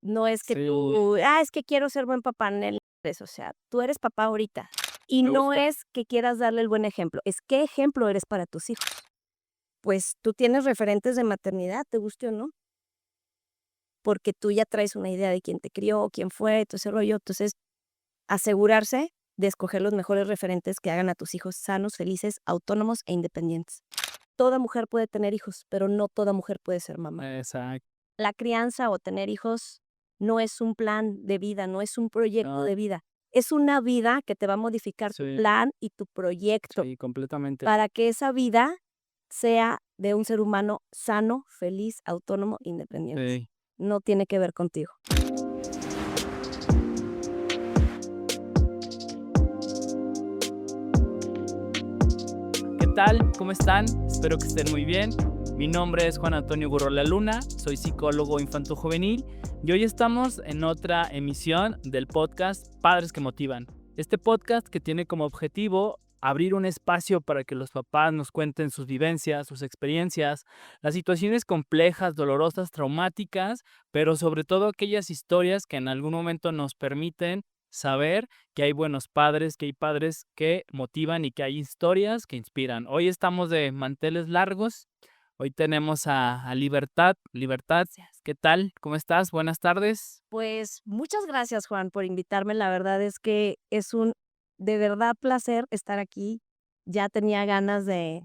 No es que Sí, es que quiero ser buen papá, Nel, o sea, tú eres papá ahorita. Y me no gusta. es que quieras darle el buen ejemplo, es qué ejemplo eres para tus hijos. Pues tú tienes referentes de maternidad, te guste o no, porque tú ya traes una idea de quién te crió, quién fue, todo ese rollo. Entonces, asegurarse de escoger los mejores referentes que hagan a tus hijos sanos, felices, autónomos e independientes. Toda mujer puede tener hijos, pero no toda mujer puede ser mamá. Exacto. La crianza o tener hijos no es un plan de vida, no es un proyecto No, de vida. Es una vida que te va a modificar tu sí, plan y tu proyecto sí, completamente. para que esa vida sea de un ser humano sano, feliz, autónomo, independiente. Sí. No tiene que ver contigo. ¿Qué tal? ¿Cómo están? Espero que estén muy bien. Mi nombre es Juan Antonio Gurrola Luna, soy psicólogo infanto-juvenil y hoy estamos en otra emisión del podcast Padres que Motivan. Este podcast que tiene como objetivo abrir un espacio para que los papás nos cuenten sus vivencias, sus experiencias, las situaciones complejas, dolorosas, traumáticas, pero sobre todo aquellas historias que en algún momento nos permiten saber que hay buenos padres, que hay padres que motivan y que hay historias que inspiran. Hoy estamos de manteles largos. Hoy tenemos a Libertad. Libertad, Gracias. ¿qué tal? ¿Cómo estás? Buenas tardes. Pues muchas gracias, Juan, por invitarme. La verdad es que es un de verdad placer estar aquí. Ya tenía ganas de,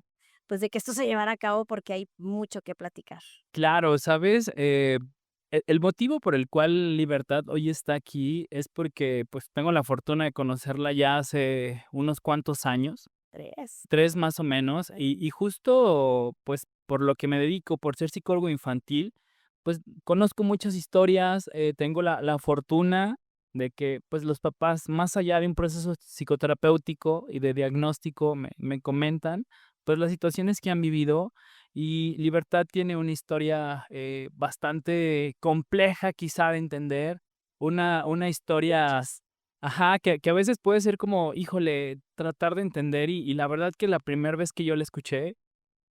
pues, de que esto se llevara a cabo porque hay mucho que platicar. Claro, ¿sabes? El motivo por el cual Libertad hoy está aquí es porque pues tengo la fortuna de conocerla ya hace unos cuantos años. 3. 3 más o menos, y justo, pues, por lo que me dedico, por ser psicólogo infantil, pues, conozco muchas historias, tengo la fortuna de que, pues, los papás, más allá de un proceso psicoterapéutico y de diagnóstico, me comentan, pues, las situaciones que han vivido, y Libertad tiene una historia, bastante compleja, quizá, de entender, una historia. Muchas. Ajá, que a veces puede ser como, híjole, tratar de entender, y la verdad que la primera vez que yo la escuché,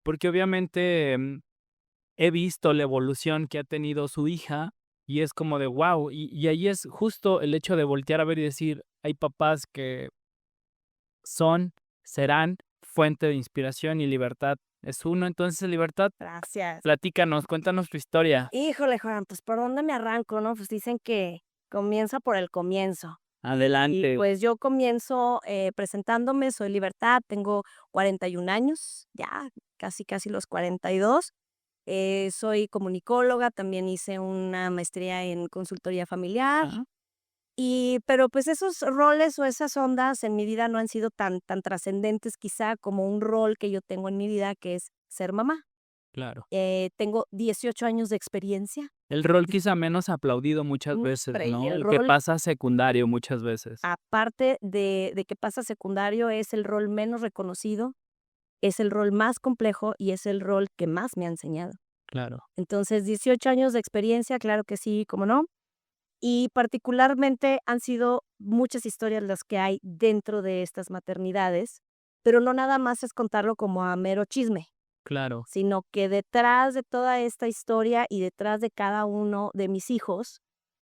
porque obviamente, he visto la evolución que ha tenido su hija, y es como de wow, y ahí es justo el hecho de voltear a ver y decir, hay papás que son, serán fuente de inspiración y Libertad es uno. Entonces, Libertad, Gracias. platícanos, cuéntanos tu historia. Híjole, Juan, pues, ¿por dónde me arranco, no? Pues, dicen que comienza por el comienzo. Y, Adelante. pues, yo comienzo, presentándome, soy Libertad, tengo 41 años, ya casi, casi los 42. Soy comunicóloga, también hice una maestría en consultoría familiar. Ajá, Pero, pues, esos roles o esas ondas en mi vida no han sido tan trascendentes, quizá, como un rol que yo tengo en mi vida, que es ser mamá. claro. Tengo 18 años de experiencia. El rol quizá menos aplaudido muchas veces, Hombre, y ¿no? el El que rol, pasa secundario muchas veces. aparte de que pasa secundario, es el rol menos reconocido, es el rol más complejo y es el rol que más me ha enseñado. Claro, Entonces, 18 años de experiencia, claro que sí, cómo no. Y particularmente han sido muchas historias las que hay dentro de estas maternidades, pero no nada más es contarlo como a mero chisme, claro. sino que detrás de toda esta historia y detrás de cada uno de mis hijos,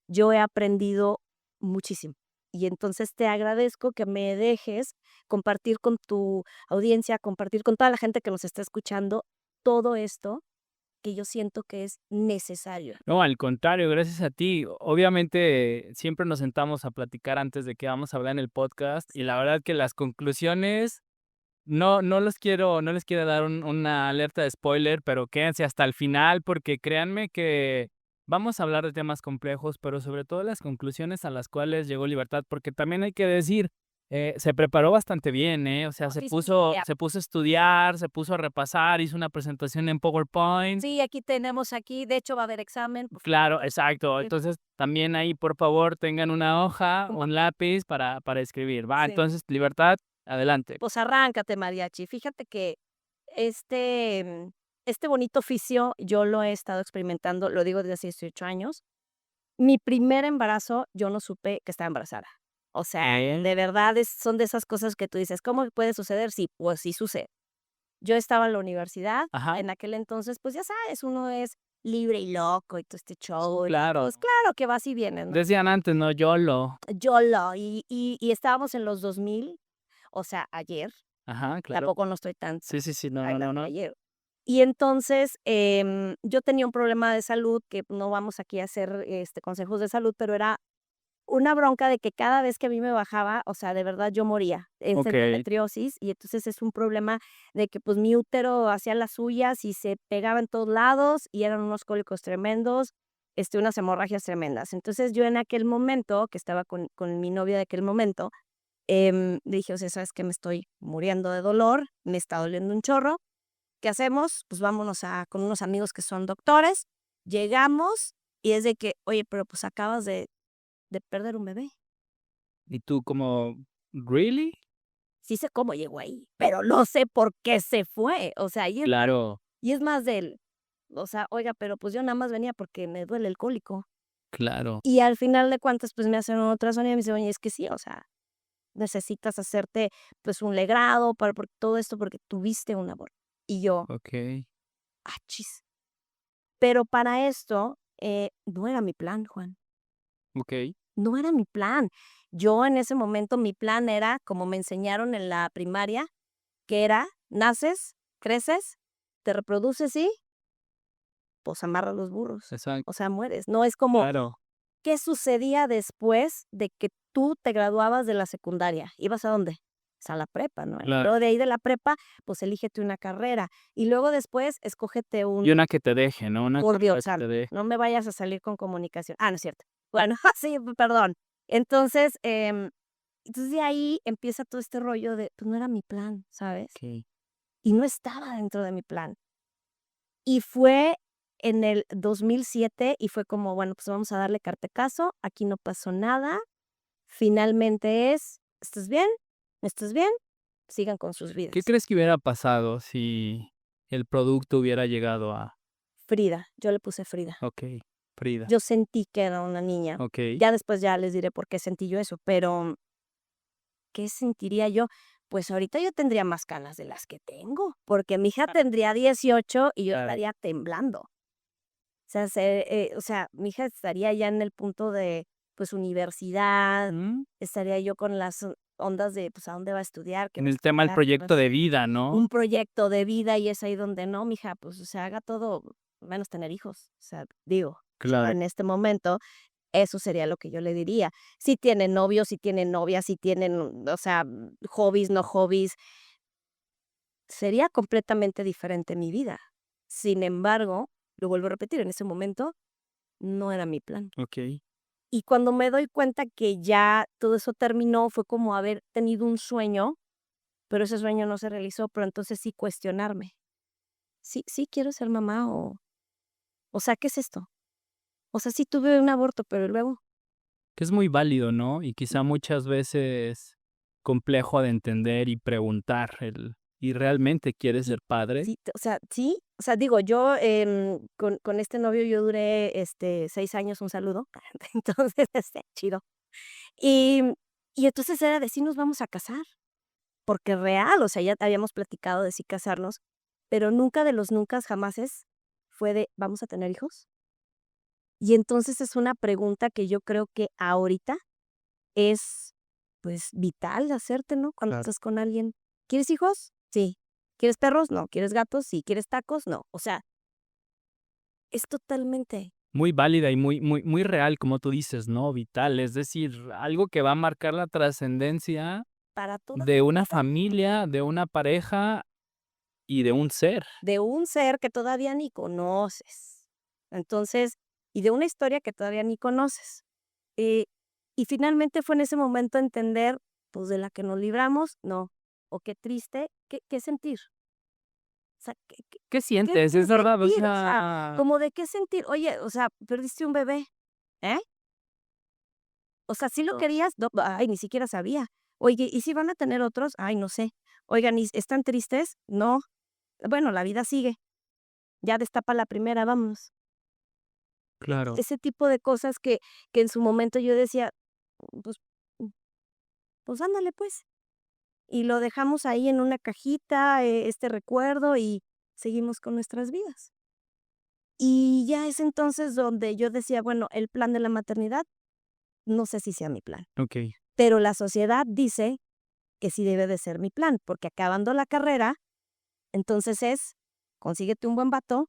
yo he aprendido muchísimo. Y entonces te agradezco que me dejes compartir con tu audiencia, compartir con toda la gente que nos está escuchando todo esto que yo siento que es necesario. No, al contrario, gracias a ti. Obviamente, siempre nos sentamos a platicar antes de que vamos a hablar en el podcast, y la verdad que las conclusiones no les quiero dar una alerta de spoiler, pero quédense hasta el final, porque créanme que vamos a hablar de temas complejos, pero sobre todo las conclusiones a las cuales llegó Libertad, porque también hay que decir, se preparó bastante bien, ¿eh? O sea, Oh, sí, sí, sí, se puso a estudiar, se puso a repasar, hizo una presentación en PowerPoint. sí, aquí tenemos de hecho va a haber examen, Claro, exacto. sí, Entonces, también ahí, por favor, tengan una hoja, un lápiz para escribir, ¿va? sí. Entonces, Libertad, adelante. Pues arráncate, mariachi. Fíjate que este bonito oficio yo lo he estado experimentando, lo digo desde hace 18 años. Mi primer embarazo, yo no supe que estaba embarazada. O sea, de verdad son de esas cosas que tú dices: "¿Cómo puede suceder?". Sí, pues sí sucede. Yo estaba en la universidad, Ajá, en aquel entonces, pues ya sabes, uno es libre y loco y todo este show. Claro. Pues claro que vas y vienes, ¿no? Decían antes, ¿no? YOLO. YOLO, y estábamos en los 2000, o sea, ayer, Ajá, claro. tampoco no estoy tan Sí, no, ay, no, no. ayer. Y entonces, yo tenía un problema de salud, que no vamos aquí a hacer, consejos de salud, pero era una bronca de que cada vez que a mí me bajaba, o sea, de verdad yo moría. Es Okey. endometriosis, y entonces es un problema de que, pues, mi útero hacía las suyas y se pegaba en todos lados, y eran unos cólicos tremendos, unas hemorragias tremendas. Entonces, yo en aquel momento, que estaba con mi novio de aquel momento, le dije: "O sea, ¿sabes qué? Me estoy muriendo de dolor, me está doliendo un chorro, ¿qué hacemos? Pues vámonos con unos amigos que son doctores". Llegamos y es de que: "Oye, pero pues acabas de perder un bebé". Y tú como, ¿really? Sí sé cómo llegó ahí, pero no sé por qué se fue. O sea, Claro, y es más del, o sea, oiga, pero pues yo nada más venía porque me duele el cólico. claro. Y al final de cuentas, pues me hacen un ultrasonido y me dicen: "Oye, es que sí, o sea, necesitas hacerte, pues, un legrado para por todo esto porque tuviste un aborto". Y yo, Okey, achis. Pero para esto, no era mi plan, Juan, okey. no era mi plan. Yo en ese momento, mi plan era, como me enseñaron en la primaria, que era: naces, creces, te reproduces y, pues, amarras los burros. O Exacto, sea, mueres. No es como, claro, ¿qué sucedía después de que tú te graduabas de la secundaria? ¿Ibas a dónde? Pues a la prepa, ¿no? claro. Luego de ahí de la prepa, pues elígete una carrera. Y luego después, escógete Y un, una que te deje, ¿no? Una por carrera Dios que te santo, deje. no me vayas a salir con comunicación. Ah, no es cierto. Bueno, sí, perdón. Entonces, entonces de ahí empieza todo este rollo de, pues no era mi plan, ¿sabes? Okey. Y no estaba dentro de mi plan. Y fue en el 2007 y fue como, bueno, pues vamos a darle carpetazo, aquí no pasó nada. Finalmente ¿estás bien? ¿Estás bien? Sigan con sus ¿Qué vidas. crees que hubiera pasado si el producto hubiera llegado a Frida, yo le puse Frida. okey, Frida? Yo sentí que era una niña. Okey, Ya después ya les diré por qué sentí yo eso, pero ¿qué sentiría yo? Pues ahorita yo tendría más canas de las que tengo, porque mi hija tendría 18 y yo claro. estaría temblando. O sea, mi hija estaría ya en el punto de, pues, universidad, Mm, estaría yo con las ondas de, pues, ¿a dónde va a estudiar? ¿Qué en va a el tema del estudiar? ¿Qué va a proyecto hacer? de vida, ¿no? Un proyecto de vida y es ahí donde no, mija, pues, o sea, haga todo menos tener hijos. O sea, digo, yo Claro. en este momento, eso sería lo que yo le diría. Si tienen novio, si tienen novia, si tienen, o sea, hobbies, no hobbies, sería completamente diferente mi vida. Sin embargo, lo vuelvo a repetir, en ese momento no era mi plan. Okey. Y cuando me doy cuenta que ya todo eso terminó, fue como haber tenido un sueño, pero ese sueño no se realizó, pero entonces sí cuestionarme. Sí quiero ser mamá o sea, ¿qué es esto? O sea, sí tuve un aborto, pero luego, Que es muy válido, ¿no? Y quizá muchas veces complejo de entender y preguntar ¿y realmente quieres sí ser padre? sí, o sea, digo, yo, con este novio yo duré, 6 años, un saludo. Entonces, chido. Y y entonces era de: "Sí nos vamos a casar", porque real, o sea, ya habíamos platicado de sí casarnos, pero nunca de los nuncas jamases fue de: "¿Vamos a tener hijos?". Y entonces es una pregunta que yo creo que ahorita es, pues, vital hacerte, ¿no? Cuando Claro. estás con alguien. ¿Quieres hijos? Sí. ¿Quieres perros? No. ¿Quieres gatos? Sí. ¿Quieres tacos? No. O sea, es totalmente Muy válida y muy real, como tú dices, ¿no? Vital, es decir, algo que va a marcar la trascendencia para toda de una familia, de una pareja y de un ser. de un ser que todavía ni conoces. Entonces, y de una historia que todavía ni conoces. Eh, y finalmente fue en ese momento entender, pues, de la que nos libramos, no. O qué triste, ¿qué sentir? O sea, ¿Qué qué sientes? Es verdad, o sentir? O sea, sea, como de qué sentir. Oye, o sea, perdiste un bebé, ¿eh? O sea, ¿sí lo querías? No, ay, ni siquiera sabía. Oye, ¿y si van a tener otros? Ay, no sé. Oigan, ¿y están tristes? No. Bueno, la vida sigue. Ya destapa la primera, vámonos. claro. Ese tipo de cosas que en su momento yo decía, pues mm, pues ándale, pues. Y lo dejamos ahí en una cajita, este recuerdo, y seguimos con nuestras vidas. Y ya es entonces donde yo decía, bueno, el plan de la maternidad, no sé si sea mi plan, Okey. pero la sociedad dice que sí debe de ser mi plan, porque acabando la carrera, entonces consíguete un buen vato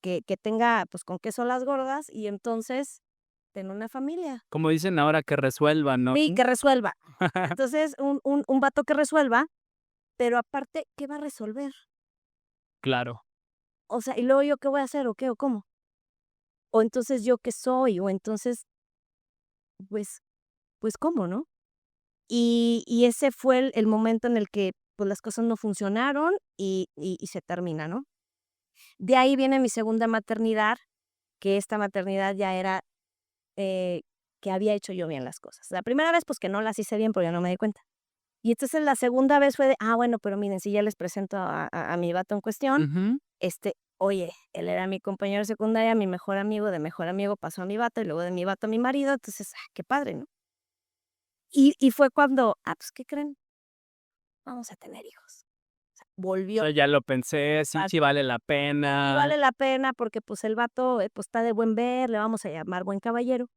que tenga, pues, con queso las gordas y entonces ten una familia. Como dicen ahora, que resuelvan, ¿no? Sí, que resuelva. Entonces, un vato que resuelva, pero aparte, ¿qué va a resolver? Claro, O sea, ¿y luego yo qué voy a hacer o qué o cómo? O entonces, ¿yo qué soy? O entonces, pues ¿cómo, no? Y ese fue el momento en el que, pues, las cosas no funcionaron y se termina, ¿no? De ahí viene mi segunda maternidad, que esta maternidad ya era, eh, que había hecho yo bien las cosas. La primera vez, pues, que no las hice bien, porque ya no me di cuenta. Y entonces la segunda vez fue de, bueno, pero miren, si ya les presento a mi vato en cuestión, ujú, oye, él era mi compañero de secundaria, mi mejor amigo, de mejor amigo pasó a mi vato, y luego de mi vato a mi marido, entonces, qué padre, ¿no? Y fue cuando, pues, ¿qué creen? Vamos a tener hijos. o Volvió sea, ya lo pensé, sí, a sí vale la sí pena. vale la pena porque, pues, el vato, pues, está de buen ver, le vamos a llamar buen caballero.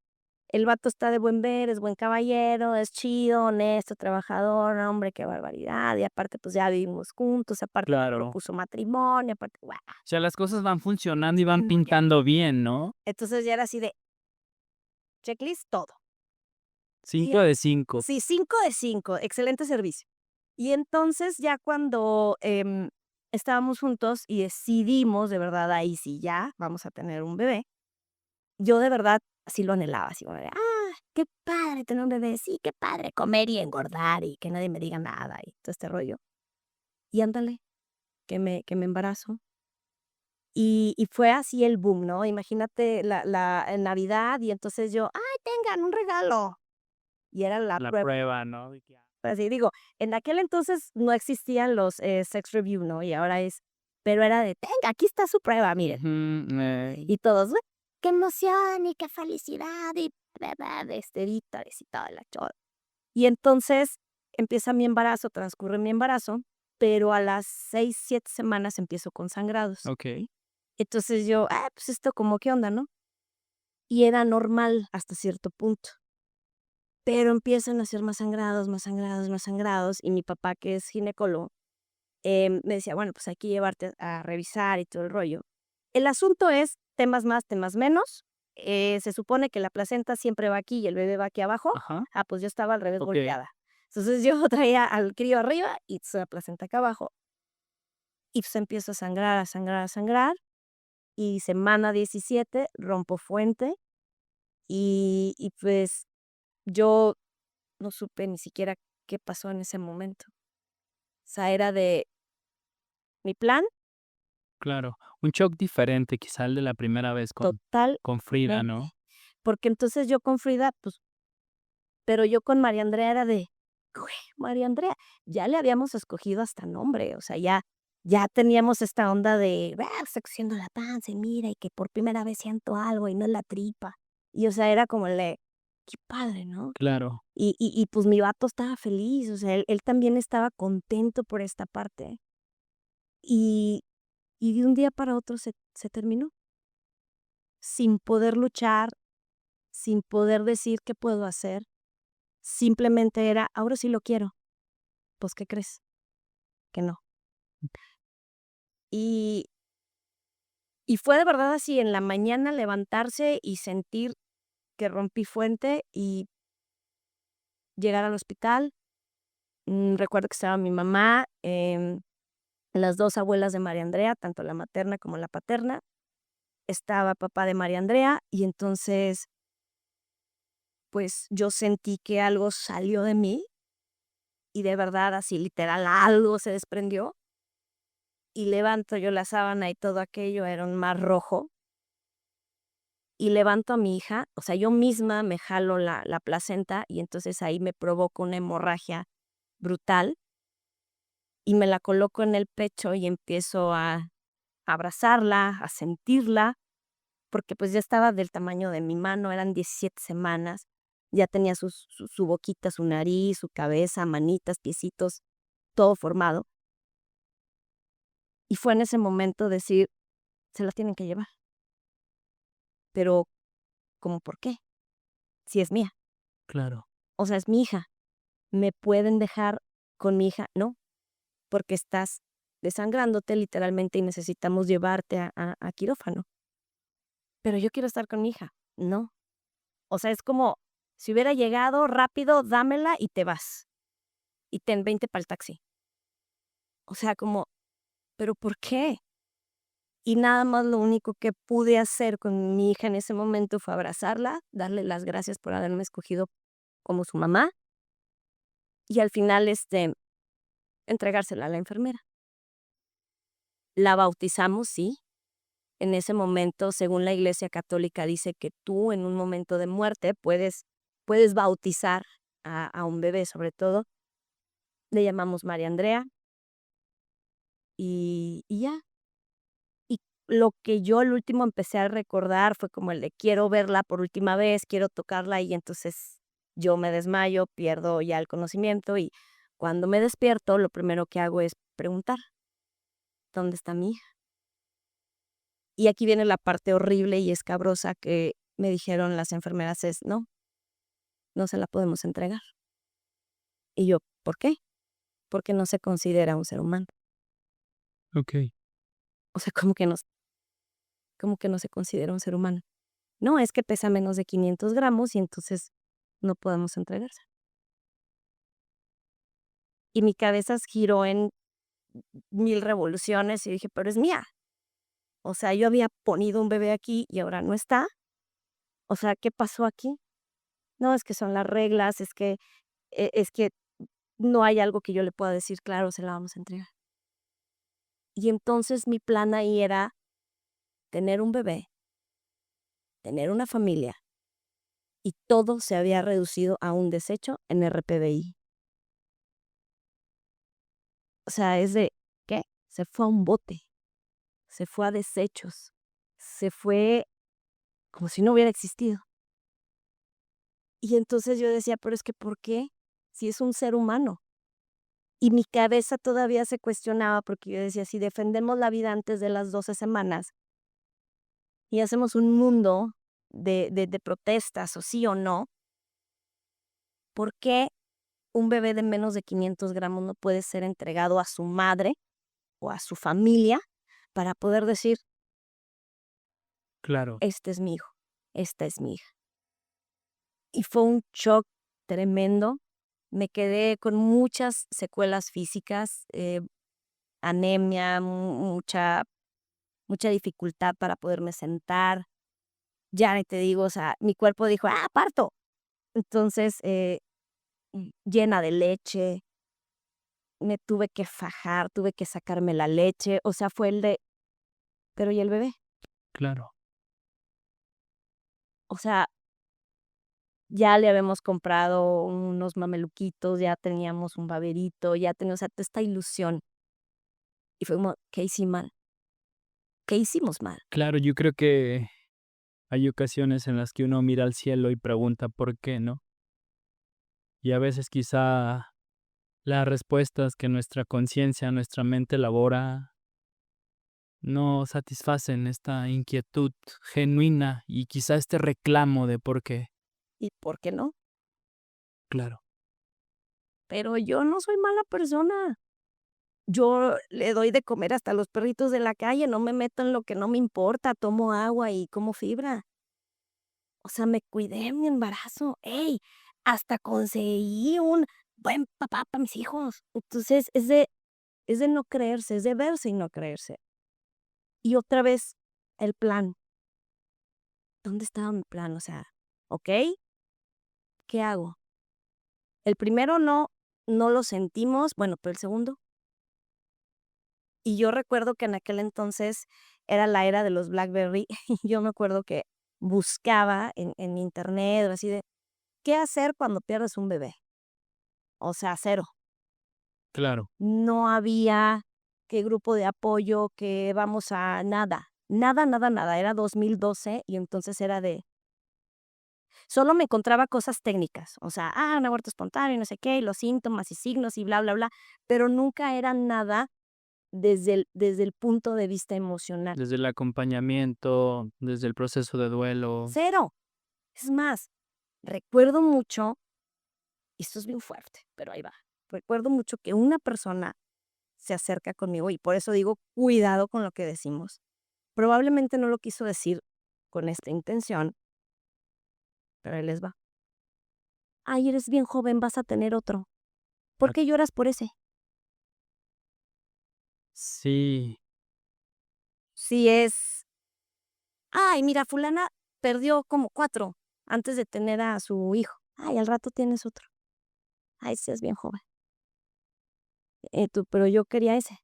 El vato está de buen ver, es buen caballero, es chido, honesto, trabajador, no, hombre, qué barbaridad. Y aparte, pues, ya vivimos juntos, aparte me Claro. propuso matrimonio, aparte, guau. O sea, las cosas van funcionando y van No, ya. pintando bien, ¿no? Entonces, ya era así de checklist, todo. Y 5 de 5. sí, 5 de 5, excelente servicio. Y entonces, ya cuando, estábamos juntos y decidimos, de verdad, ahí sí ya vamos a tener un bebé, yo de verdad sí lo anhelaba, así como de, qué padre tener un bebé, sí, qué padre comer y engordar y que nadie me diga nada y todo este rollo. Y ándale, que me embarazo. Y fue así el boom, ¿no? Imagínate en Navidad y entonces yo: "Ay, tengan un regalo". Y era la La prueba. prueba, ¿no? De que Así digo, en aquel entonces no existían los, sex review, ¿no? Y ahora pero era de: "Tenga, aquí está su prueba, miren". ujú, Y todos: "Uy, qué emoción y qué felicidad", y de Vítores y toda la chora. Y entonces empieza mi embarazo, transcurre mi embarazo, pero a las 6 7 semanas empiezo con sangrados. okey, Entonces yo: pues esto como qué onda, ¿no?". Y era normal hasta cierto punto, pero empiezan a ser más sangrados, más sangrados, más sangrados, y mi papá, que es ginecólogo, me decía: "Bueno, pues hay que llevarte a revisar y todo el rollo". El asunto es temas más, temas menos, se supone que la placenta siempre va aquí y el bebé va aquí abajo. ajá, Pues yo estaba al revés, okey, volteada. Entonces yo traía al crío arriba y la placenta acá abajo, y pues empiezo a sangrar, a sangrar, a sangrar, y semana 17 rompo fuente, y pues yo no supe ni siquiera qué pasó en ese momento. O sea, era de mi plan claro. Un shock diferente, quizá el de la primera vez con Frida, totalmente. ¿no? Porque entonces yo con Frida, pues, pero yo con María Andrea era de, güey, María Andrea, ya le habíamos escogido hasta nombre, o sea, ya teníamos esta onda de, está cociendo la panza y mira, y que por primera vez siento algo y no es la tripa. Y, o sea, era como qué padre, ¿no? Claro, Y pues mi vato estaba feliz, o sea, él también estaba contento por esta parte. Y y de un día para otro se terminó, sin poder luchar, sin poder decir qué puedo hacer, simplemente era, ahora sí lo quiero, pues, ¿qué crees? Que no. Y y fue de verdad así, en la mañana levantarse y sentir que rompí fuente y llegar al hospital. Recuerdo que estaba mi mamá, las 2 abuelas de María Andrea, tanto la materna como la paterna, estaba papá de María Andrea, y entonces, pues, yo sentí que algo salió de mí, y de verdad, así literal, algo se desprendió, y levanto yo la sábana y todo aquello era un mar rojo, y levanto a mi hija, o sea, yo misma me jalo la placenta, y entonces ahí me provoco una hemorragia brutal, y me la coloco en el pecho y empiezo a abrazarla, a sentirla, porque, pues, ya estaba del tamaño de mi mano, eran 17 semanas, ya tenía su boquita, su nariz, su cabeza, manitas, piecitos, todo formado. Y fue en ese momento decir: "Se la tienen que llevar". pero ¿cómo por qué? Si es mía. claro. O sea, es mi hija. ¿Me pueden dejar con mi hija? No, porque estás desangrándote literalmente y necesitamos llevarte a quirófano. Pero yo quiero estar con mi hija. No. O sea, es como si hubiera llegado rápido, dámela y te vas. Y ten 20 para el taxi. O sea, como, ¿pero por qué? Y nada más lo único que pude hacer con mi hija en ese momento fue abrazarla, darle las gracias por haberme escogido como su mamá y al final, entregársela a la enfermera. La bautizamos, sí. En ese momento, según la Iglesia Católica, dice que tú en un momento de muerte puedes bautizar a un bebé, sobre todo. Le llamamos María Andrea y ya. Y lo que yo al último empecé a recordar fue como el de quiero verla por última vez, quiero tocarla y entonces yo me desmayo, pierdo ya el conocimiento y cuando me despierto lo primero que hago es preguntar, ¿dónde está mi hija? Y aquí viene la parte horrible y escabrosa que me dijeron las enfermeras es, no, no se la podemos entregar. Y yo, ¿por qué? Porque no se considera un ser humano. Okey, O sea, ¿cómo que no se considera un ser humano? No, es que pesa menos de 500 gramos y entonces no podemos entregarse. Y mi cabeza giró en 1000 revoluciones y dije, pero es mía. O sea, yo había ponido un bebé aquí y ahora no está. O sea, ¿qué pasó aquí? No, es que son las reglas, es que no hay algo que yo le pueda decir, claro, se la vamos a entregar. Y entonces mi plan ahí era tener un bebé, tener una familia, y todo se había reducido a un desecho en RPBI. O sea, es de, ¿qué? Se fue a un bote, se fue a desechos, se fue como si no hubiera existido. Y entonces yo decía, pero es que ¿por qué? Si es un ser humano. Y mi cabeza todavía se cuestionaba porque yo decía, si defendemos la vida antes de las 12 semanas y hacemos un mundo de protestas o sí o no, ¿por qué un bebé de menos de 500 gramos no puede ser entregado a su madre o a su familia para poder decir, claro. este es mi hijo, esta es mi hija? Y fue un shock tremendo. Me quedé con muchas secuelas físicas, anemia, mucha dificultad para poderme sentar. Ya ni te digo, o sea, mi cuerpo dijo: "¡Ah, parto!". Entonces, llena de leche, me tuve que fajar, tuve que sacarme la leche, o sea, fue el de, ¿pero y el bebé? Claro. O sea, ya le habíamos comprado unos mameluquitos, ya teníamos un baberito, ya teníamos, o sea, toda esta ilusión. Y fue como, ¿qué hice mal? ¿Qué hicimos mal? Claro, yo creo que hay ocasiones en las que uno mira al cielo y pregunta por qué, ¿no? Y a veces quizá las respuestas que nuestra conciencia, nuestra mente elabora, no satisfacen esta inquietud genuina y quizá este reclamo de por qué. ¿Y por qué no? Claro, Pero yo no soy mala persona. Yo le doy de comer hasta a los perritos de la calle, no me meto en lo que no me importa, tomo agua y como fibra. O sea, me cuidé en mi embarazo. ¡Ey! Hasta conseguí un buen papá para mis hijos. Entonces, es de no creerse, es de verse y no creerse. Y otra vez, el plan. ¿Dónde estaba mi plan? O sea, okey, ¿qué hago? El primero no lo sentimos, bueno, pero el segundo. Y yo recuerdo que en aquel entonces era la era de los BlackBerry, y yo me acuerdo que buscaba en internet o así de, ¿qué hacer cuando pierdes un bebé? O sea, cero. claro, No había qué grupo de apoyo, que vamos a nada, nada, nada, nada. Era 2012 y entonces era de solo me encontraba cosas técnicas, o sea, un aborto espontáneo y no sé qué, y los síntomas y signos y bla, bla, bla, pero nunca era nada desde el punto de vista emocional. Desde el acompañamiento, desde el proceso de duelo. Cero. Es más, recuerdo mucho, y esto es bien fuerte, pero ahí va. Recuerdo mucho que una persona se acerca conmigo y por eso digo, cuidado con lo que decimos. Probablemente no lo quiso decir con esta intención, pero ahí les va. Ay, eres bien joven, vas a tener otro. ¿Por Ah, qué lloras por ese? sí, Si es, ay, mira, fulana perdió como 4 antes de tener a su hijo. Ay, al rato tienes otro. Ay, sí es bien joven. Pero yo quería ese.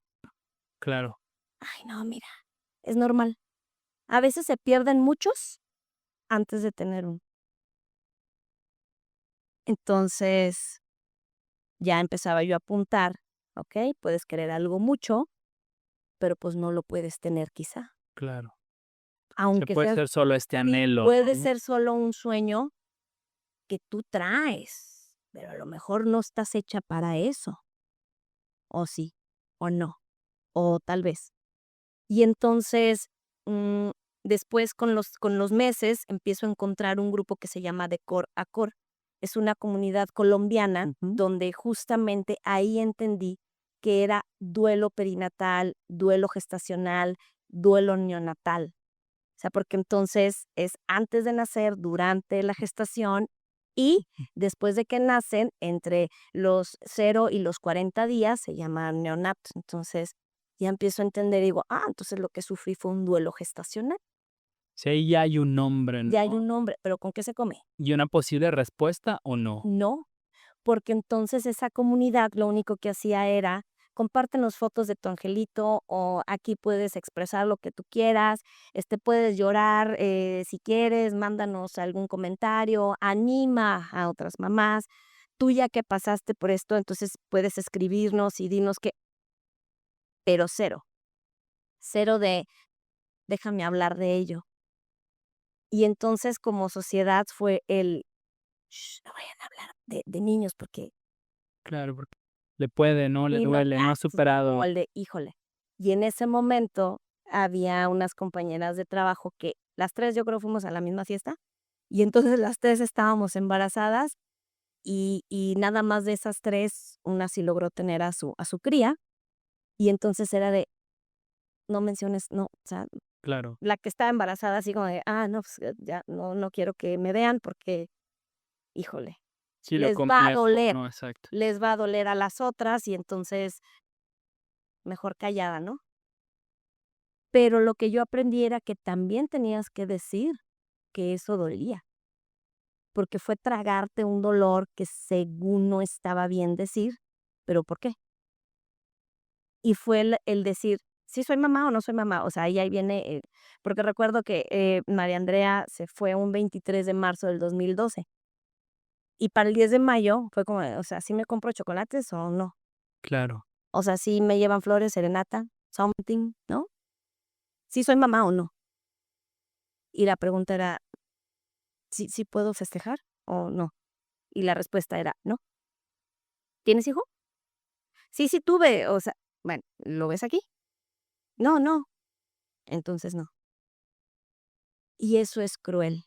claro. Ay, no, mira, es normal. A veces se pierden muchos antes de tener uno. Entonces, ya empezaba yo a apuntar, ¿okey? Puedes querer algo mucho, pero, pues, no lo puedes tener quizá. Claro. Se Aunque puede seas ser solo este sí, anhelo, puede ¿no? ser solo un sueño que tú traes, pero a lo mejor no estás hecha para eso, o sí, o no, o tal vez. Y entonces, mm, después con los meses empiezo a encontrar un grupo que se llama De Cor a Cor. Es una comunidad colombiana Ujú. donde justamente ahí entendí que era duelo perinatal, duelo gestacional, duelo neonatal. O sea, porque entonces es antes de nacer, durante la gestación y después de que nacen, entre los 0 y los 40 días, se llaman neonatos. Entonces, ya empiezo a entender y digo, entonces lo que sufrí fue un duelo gestacional. Si ahí ya hay un nombre, Ya hay ¿no? un nombre, pero ¿con qué se come? ¿Y una posible respuesta o no? No, porque entonces esa comunidad lo único que hacía era, compártenos fotos de tu angelito o aquí puedes expresar lo que tú quieras, puedes llorar si quieres, mándanos algún comentario, anima a otras mamás. Tú ya que pasaste por esto, entonces puedes escribirnos y dinos que, pero cero, cero de déjame hablar de ello. Y entonces como sociedad fue el, "Shh, no vayan a hablar de niños porque Claro, porque le puede, ¿no? Le sí, no, duele, no ha como superado. el de, híjole". Y en ese momento había unas compañeras de trabajo que las 3 yo creo fuimos a la misma fiesta, y entonces las 3 estábamos embarazadas, y nada más de esas 3 una sí logró tener a su cría, y entonces era de, no menciones, no, o sea, Claro. la que estaba embarazada así como de, no, pues, ya no quiero que me vean porque, híjole, Sí, lo les va a complejo, doler, no, exacto. les va a doler a las otras, y entonces mejor callada, ¿no? Pero lo que yo aprendí era que también tenías que decir que eso dolía, porque fue tragarte un dolor que según no estaba bien decir, pero ¿por qué? Y fue el decir, ¿sí soy mamá o no soy mamá? O sea, ahí viene, porque recuerdo que, María Andrea se fue un 23 de marzo del 2012 y para el 10 de mayo fue como, o sea, ¿sí me compro chocolates o no? Claro. O sea, ¿sí me llevan flores, serenata, something, no? ¿Sí soy mamá o no? Y la pregunta era, ¿sí puedo festejar o no? Y la respuesta era: "No". ¿Tienes hijo? Sí, sí tuve, o sea, bueno, ¿lo ves aquí? No, no, entonces no. Y eso es cruel,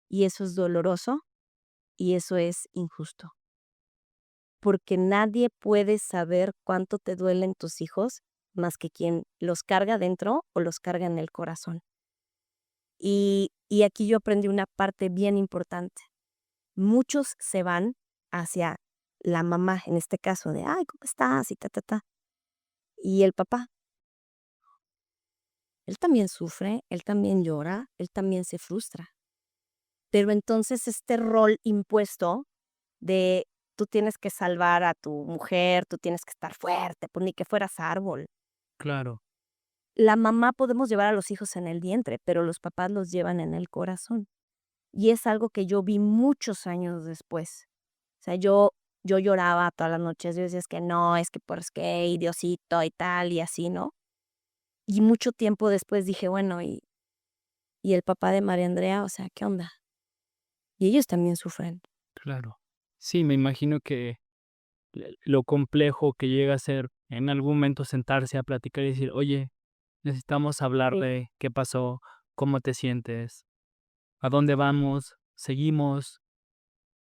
y eso es doloroso, y eso es injusto, porque nadie puede saber cuánto te duelen tus hijos más que quien los carga dentro o los carga en el corazón. Y aquí yo aprendí una parte bien importante. Muchos se van hacia la mamá, en este caso de: "Ay, ¿cómo estás?", y ta, ta, ta. Y el papá, él también sufre, él también llora, él también se frustra. Pero entonces este rol impuesto de tú tienes que salvar a tu mujer, tú tienes que estar fuerte, pues ni que fueras árbol. Claro. La mamá podemos llevar a los hijos en el vientre, pero los papás los llevan en el corazón. Y es algo que yo vi muchos años después. O sea, yo lloraba todas las noches, yo decía: "Es que no, es que por qué, y Diosito y tal", y así, ¿no? Y mucho tiempo después dije: "Bueno, y el papá de María Andrea, o sea, ¿qué onda?". Y ellos también sufren. Claro. Sí, me imagino que lo complejo que llega a ser en algún momento sentarse a platicar y decir, oye, necesitamos hablar Sí. de qué pasó, cómo te sientes, a dónde vamos, seguimos,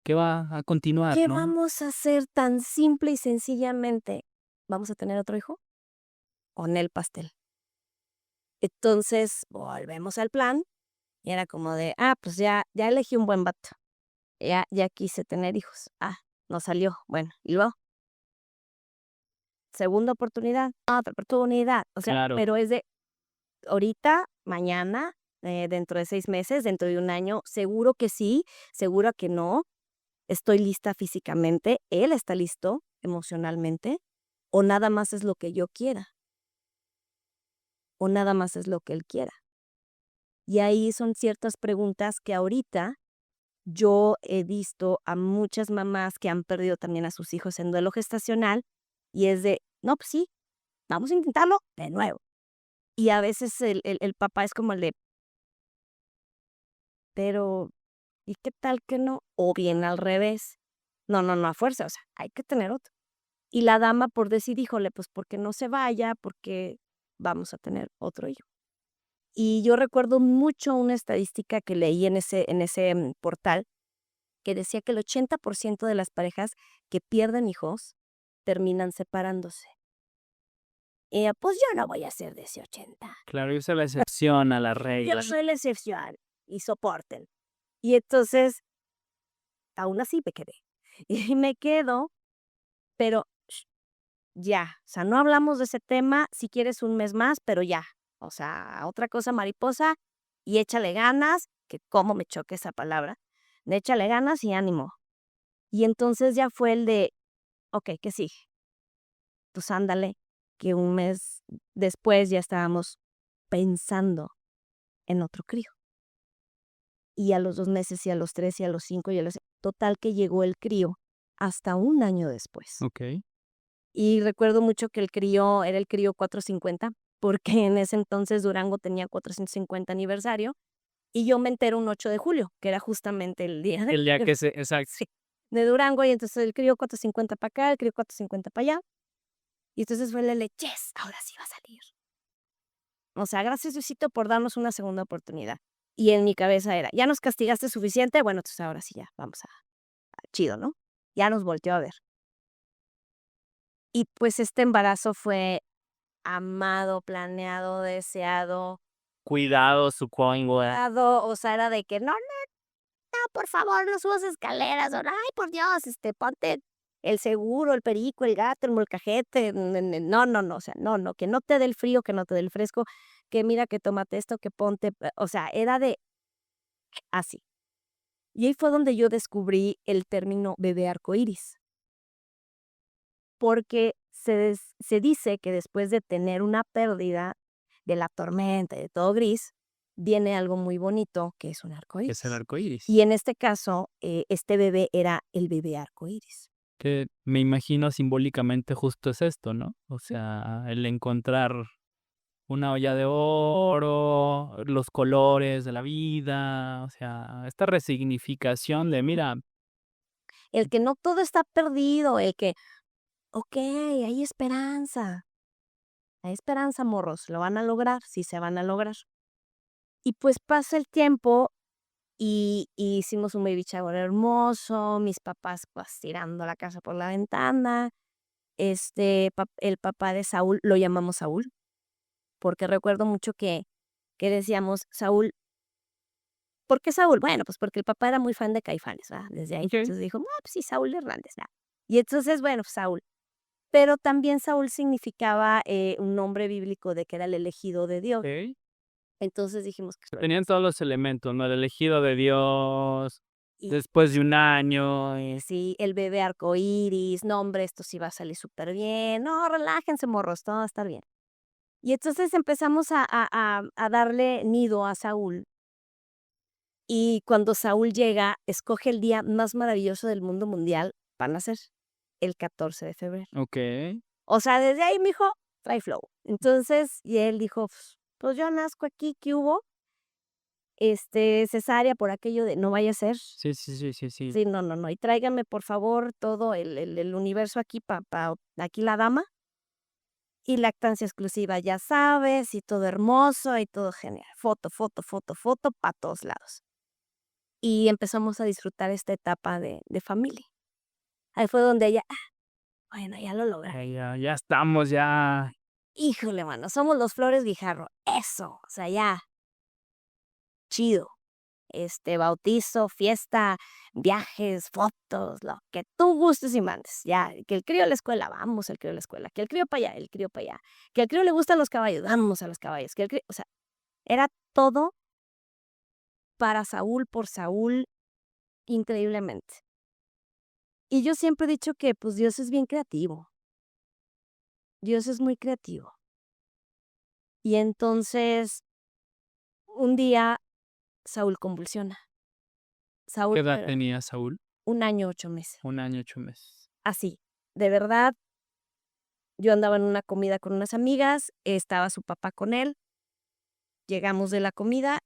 qué va a continuar, ¿Qué ¿no? vamos a hacer tan simple y sencillamente? ¿Vamos a tener otro hijo? Con el pastel. Entonces, volvemos al plan, y era como de, pues ya elegí un buen vato, ya quise tener hijos. No salió, bueno, y luego, segunda oportunidad, otra oportunidad, o sea, Claro, pero es de ahorita, mañana, dentro de 6 meses, dentro de un año, seguro que sí, seguro que no, estoy lista físicamente, él está listo emocionalmente, o nada más es lo que yo quiera, o nada más es lo que él quiera. Y ahí son ciertas preguntas que ahorita yo he visto a muchas mamás que han perdido también a sus hijos en duelo gestacional, y es de, no, pues sí, vamos a intentarlo de nuevo. Y a veces el papá es como el de, pero, ¿y qué tal que no? O bien al revés. No, no, no, a fuerza, o sea, hay que tener otro. Y la dama por decir, híjole, pues porque no se vaya, porque vamos a tener otro hijo. Y yo recuerdo mucho una estadística que leí en ese portal, que decía que el 80% de las parejas que pierden hijos terminan separándose. Pues yo no voy a ser de ese 80. claro, yo soy la excepción a la Yo regla. soy la excepción y soporten. Y entonces, aún así me quedé. Y me quedo, pero ya, o sea, no hablamos de ese tema, si quieres un mes más, pero ya. O sea, otra cosa mariposa y échale ganas, que cómo me choca esa palabra, de échale ganas y ánimo. Y entonces ya fue el de, okey, ¿qué sigue? Pues ándale, que un mes después ya estábamos pensando en otro crío. Y a los 2 meses, y a los 3 y a los 5 y a los total que llegó el crío hasta un año después. Ok. Y recuerdo mucho que el crío era el crío 450, porque en ese entonces Durango tenía 450 aniversario, y yo me entero un 8 de julio, que era justamente el día de El día que se exacto. sí, de Durango, y entonces el crío 450 para acá, el crío 450 para allá, y entonces fue el de, yes, ahora sí va a salir. O sea, gracias Diosito por darnos una segunda oportunidad. Y en mi cabeza era, ya nos castigaste suficiente, bueno, entonces ahora sí ya, vamos a chido, ¿no? Ya nos volteó a ver. Y pues este embarazo fue amado, planeado, deseado, Cuidado su coingüe. o sea, era de que no, no, no, por favor, no subas escaleras, o ay, por Dios, ponte el seguro, el perico, el gato, el molcajete, no, no, no, o sea, no, no, que no te dé el frío, que no te dé el fresco, que mira que tómate esto, que ponte, o sea, era de así. Y ahí fue donde yo descubrí el término bebé arcoíris, porque se dice que después de tener una pérdida, de la tormenta, de todo gris, viene algo muy bonito, que es un Es el arcoíris. arco iris. Y en este caso, este bebé era el bebé arcoíris. Que me imagino simbólicamente justo es esto, ¿no? O Sí. sea, el encontrar una olla de oro, los colores de la vida, o sea, esta resignificación de, mira, El que no todo está perdido, el que, okey, hay esperanza, morros, lo van a lograr, sí se van a lograr. Y pues pasa el tiempo y hicimos un baby shower hermoso, mis papás, pues, tirando la casa por la ventana. El papá de Saúl, lo llamamos Saúl, porque recuerdo mucho que decíamos: "Saúl". ¿Por qué Saúl? Bueno, pues porque el papá era muy fan de Caifanes, ¿verdad? Desde ahí. okey, Entonces dijo: "No, pues sí, Saúl Hernández", ¿verdad? Y entonces, bueno, pues Saúl. Pero también Saúl significaba, un nombre bíblico de que era el elegido de Dios. okey. Entonces dijimos que Tenían todos los elementos, ¿no? El elegido de Dios, y después de un año, sí, el bebé arcoíris, no, hombre, esto sí va a salir súper bien. No, relájense, morros, todo va a estar bien. Y entonces empezamos a darle nido a Saúl, y cuando Saúl llega, escoge el día más maravilloso del mundo mundial para nacer, el 14 de febrero. okey. O sea, desde ahí, mijo, trae flow. Entonces, y él dijo: "Pues yo nazco aquí, ¿qué hubo?". Cesárea por aquello de no vaya a ser. Sí, sí, sí, sí, sí. Sí, no, no, no, y tráigame, por favor, todo el universo aquí pa aquí la dama. Y lactancia exclusiva, ya sabes, y todo hermoso, y todo genial. Foto, foto, foto, foto, para todos lados. Y empezamos a disfrutar esta etapa de familia. Ahí fue donde ella, bueno, ya lo logré. Ya estamos, ya. Híjole, mano, somos los Flores Guijarro. Eso, o sea, ya, chido. Bautizo, fiesta, viajes, fotos, lo que tú gustes y mandes. Ya, que el crío a la escuela, vamos el crío a la escuela. Que el crío para allá, el crío para allá. Que al crío le gustan los caballos, vamos a los caballos. Que el crío, o sea, era todo para Saúl, por Saúl, increíblemente. Y yo siempre he dicho que, pues, Dios es bien creativo. Dios es muy creativo. Y entonces, un día, Saúl convulsiona. Saúl, ¿Qué edad tenía Saúl? 1 año, 8 meses. 1 año, 8 meses. Así, de verdad, yo andaba en una comida con unas amigas, estaba su papá con él, llegamos de la comida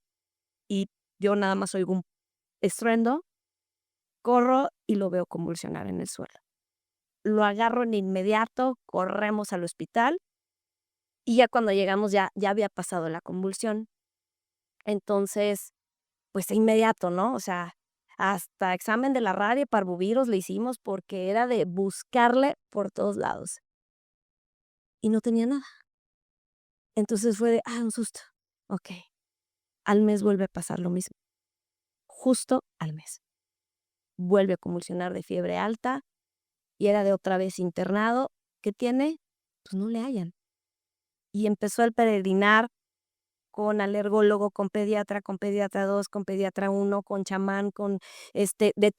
y yo nada más oigo un estruendo, corro y lo veo convulsionar en el suelo. Lo agarro en inmediato, corremos al hospital y ya cuando llegamos ya había pasado la convulsión. Entonces, pues de inmediato, ¿no? O sea, hasta examen de la radio y parvovirus le hicimos porque era de buscarle por todos lados. Y no tenía nada. Entonces fue de, un susto. Okey. Al mes vuelve a pasar lo mismo. Justo al mes. Vuelve a convulsionar de fiebre alta y era de otra vez internado. ¿Qué tiene? Pues no le hallan. Y empezó el peregrinar con alergólogo, con pediatra 2, con pediatra 1, con chamán, con, de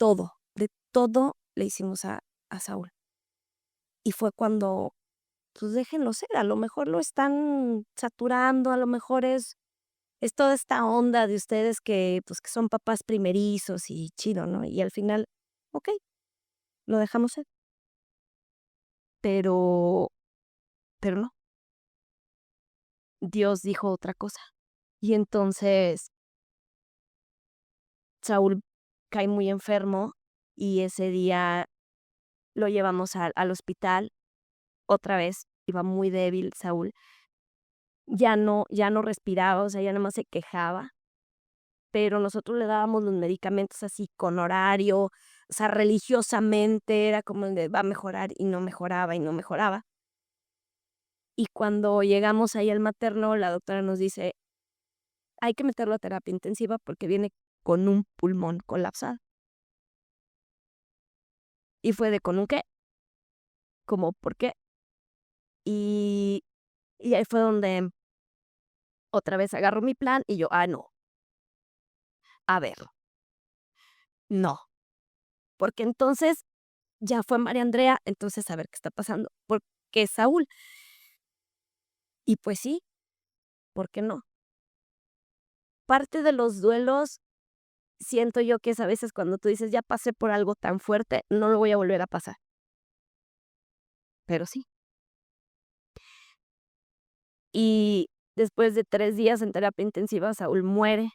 todo le hicimos a Saúl. Y fue cuando, pues déjenlo ser, a lo mejor lo están saturando, a lo mejor es toda esta onda de ustedes que, pues, que son papás primerizos y chido, ¿no? Y al final, okey, lo dejamos ser. Pero pero no, Dios dijo otra cosa. Y entonces Saúl cae muy enfermo y ese día lo llevamos al hospital. Otra vez, iba muy débil Saúl. Ya no respiraba, o sea, ya nada más se quejaba. Pero nosotros le dábamos los medicamentos así con horario, o sea, religiosamente, era como el de va a mejorar, y no mejoraba, y no mejoraba. Y cuando llegamos ahí al materno, la doctora nos dice: "Hay que meterlo a terapia intensiva porque viene con un pulmón colapsado". Y fue de: "¿Con un qué?". Como, ¿por qué? Y y ahí fue donde otra vez agarro mi plan y yo: no, a ver, no". Porque entonces ya fue María Andrea, entonces a ver qué está pasando, ¿por qué Saúl? Y pues sí, ¿por qué no? Parte de los duelos, siento yo que es a veces cuando tú dices: "Ya pasé por algo tan fuerte, no lo voy a volver a pasar". Pero sí. Y después de 3 días en terapia intensiva, Saúl muere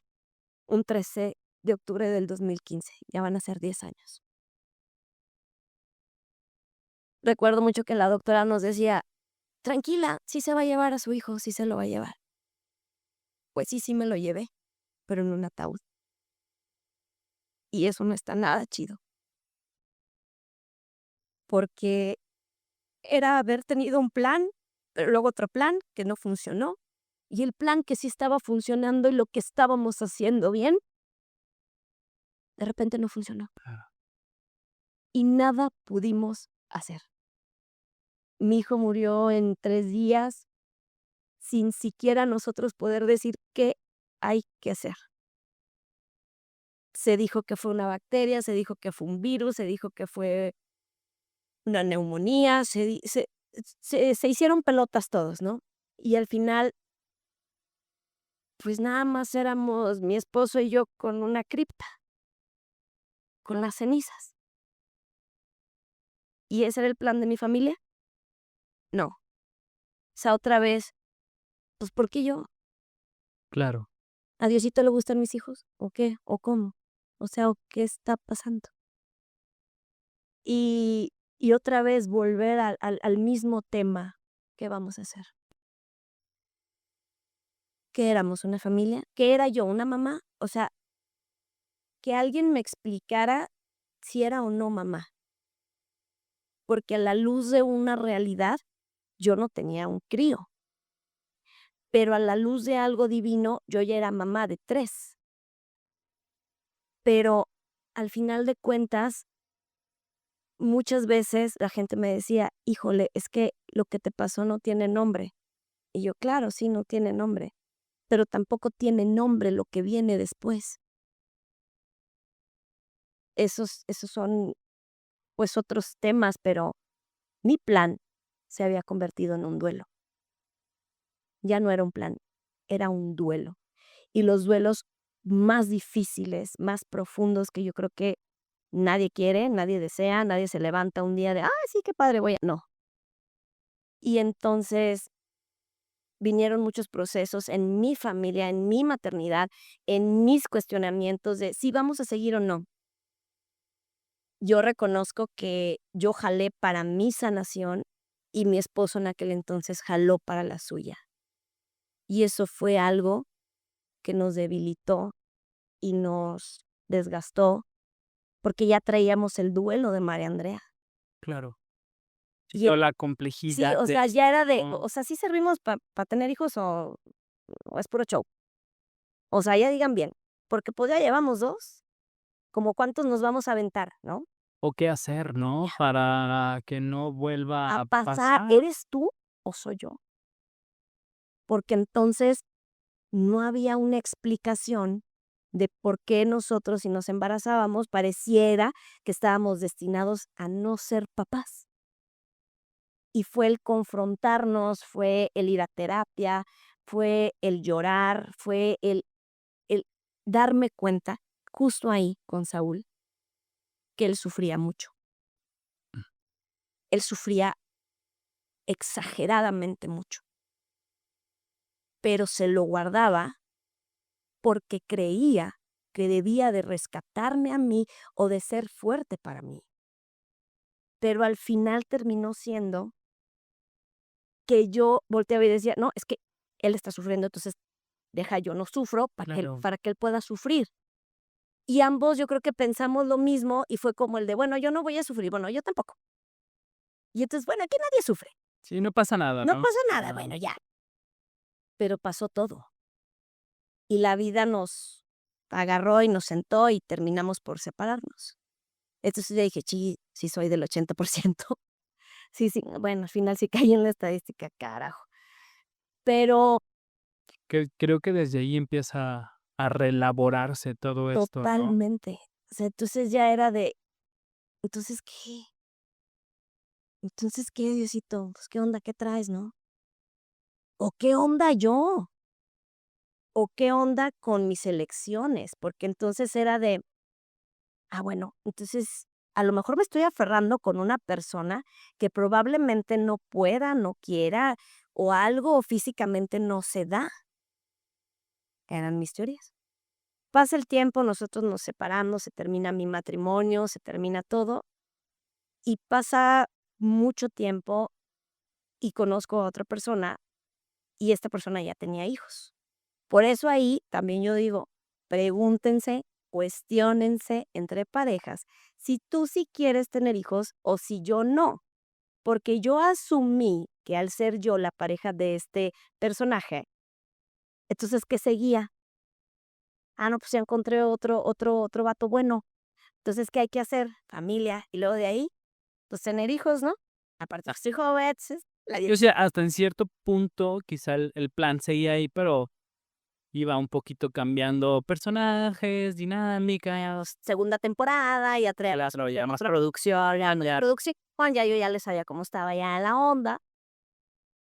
un 13 de octubre del 2015. Ya van a ser 10 años. Recuerdo mucho que la doctora nos decía: "Tranquila, sí se va a llevar a su hijo, sí se lo va a llevar". Pues sí, sí me lo llevé, pero en un ataúd. Y eso no está nada chido, porque era haber tenido un plan, pero luego otro plan que no funcionó, y el plan que sí estaba funcionando y lo que estábamos haciendo bien, de repente no funcionó, Claro. y nada pudimos hacer. Mi hijo murió en 3 días, sin siquiera nosotros poder decir qué hay que hacer. Se dijo que fue una bacteria, se dijo que fue un virus, se dijo que fue una neumonía, se hicieron pelotas todos, ¿no? Y al final, pues nada más éramos mi esposo y yo con una cripta, con las cenizas. ¿Y ese era el plan de mi familia? No. O sea, otra vez, pues, ¿por qué yo? Claro. ¿A Diosito le gustan mis hijos? ¿O qué? ¿O cómo? O sea, ¿o qué está pasando? Y otra vez volver al mismo tema ¿qué vamos a hacer? ¿Qué éramos, una familia? ¿Qué era yo, una mamá? O sea, que alguien me explicara si era o no mamá, porque a la luz de una realidad, yo no tenía un crío, pero a la luz de algo divino, yo ya era mamá de 3. Pero al final de cuentas, muchas veces la gente me decía: "Híjole, es que lo que te pasó no tiene nombre". Y yo: "Claro, sí, no tiene nombre, pero tampoco tiene nombre lo que viene después". Esos son, pues, otros temas, pero mi plan se había convertido en un duelo. Ya no era un plan, era un duelo. Y los duelos más difíciles, más profundos, que yo creo que nadie quiere, nadie desea, nadie se levanta un día de: "Ay, sí, qué padre, voy a", no. Y entonces vinieron muchos procesos en mi familia, en mi maternidad, en mis cuestionamientos de si vamos a seguir o no. Yo reconozco que yo jalé para mi sanación y mi esposo en aquel entonces jaló para la suya. Y eso fue algo que nos debilitó y nos desgastó, porque ya traíamos el duelo de María Andrea. Claro. Sí, Y toda la sí, complejidad o de sea, ya era de, esto. o sea, ¿sí servimos para tener hijos o es puro show? O sea, ya digan bien, porque, pues, ya llevamos 2, ¿como cuántos nos vamos a aventar, no? O qué hacer, ¿no? Para que no vuelva A a pasar, pasar. ¿eres tú o soy yo? Porque entonces no había una explicación de por qué nosotros, si nos embarazábamos, pareciera que estábamos destinados a no ser papás. Y fue el confrontarnos, fue el ir a terapia, fue el llorar, fue el darme cuenta, justo ahí con Saúl, que él sufría mucho. Él sufría exageradamente mucho, pero se lo guardaba porque creía que debía de rescatarme a mí o de ser fuerte para mí. Pero al final terminó siendo que yo volteaba y decía: "No, es que él está sufriendo, entonces deja, yo no sufro Claro. para que él pueda sufrir". Y ambos yo creo que pensamos lo mismo y fue como el de: "Bueno, yo no voy a sufrir, bueno, yo tampoco". Y entonces, bueno, aquí nadie sufre, Sí, no pasa nada, no ¿no? pasa nada, Ah, bueno, ya. Pero pasó todo, y la vida nos agarró y nos sentó y terminamos por separarnos. Entonces ya dije: sí soy del 80%". Sí, sí, bueno, al final sí caí en la estadística, carajo. Pero que creo que desde ahí empieza a reelaborarse todo esto, ¿no? totalmente. O sea, entonces ya era de, ¿entonces qué? ¿Entonces qué, Diosito? Pues, ¿qué onda? ¿Qué traes, no? ¿O qué onda yo? ¿O qué onda con mis elecciones? Porque entonces era de, bueno, entonces a lo mejor me estoy aferrando con una persona que probablemente no pueda, no quiera, o algo físicamente no se da. Eran mis teorías. Pasa el tiempo, nosotros nos separamos, se termina mi matrimonio, se termina todo, y pasa mucho tiempo y conozco a otra persona, y esta persona ya tenía hijos. Por eso ahí también yo digo, pregúntense, cuestiónense entre parejas, si tú sí quieres tener hijos o si yo no, porque yo asumí que al ser yo la pareja de este personaje, entonces, ¿qué seguía? No, pues ya encontré otro vato bueno. Entonces, ¿qué hay que hacer? Familia. Y luego de ahí, pues tener hijos, ¿no? Aparte, estoy joven, la Y, o sea, hasta en cierto punto, quizá el plan seguía ahí, pero iba un poquito cambiando personajes, dinámicas. segunda temporada, ya traía Claro, ya más producción, ya producción, ya yo ya le sabía cómo estaba ya la onda.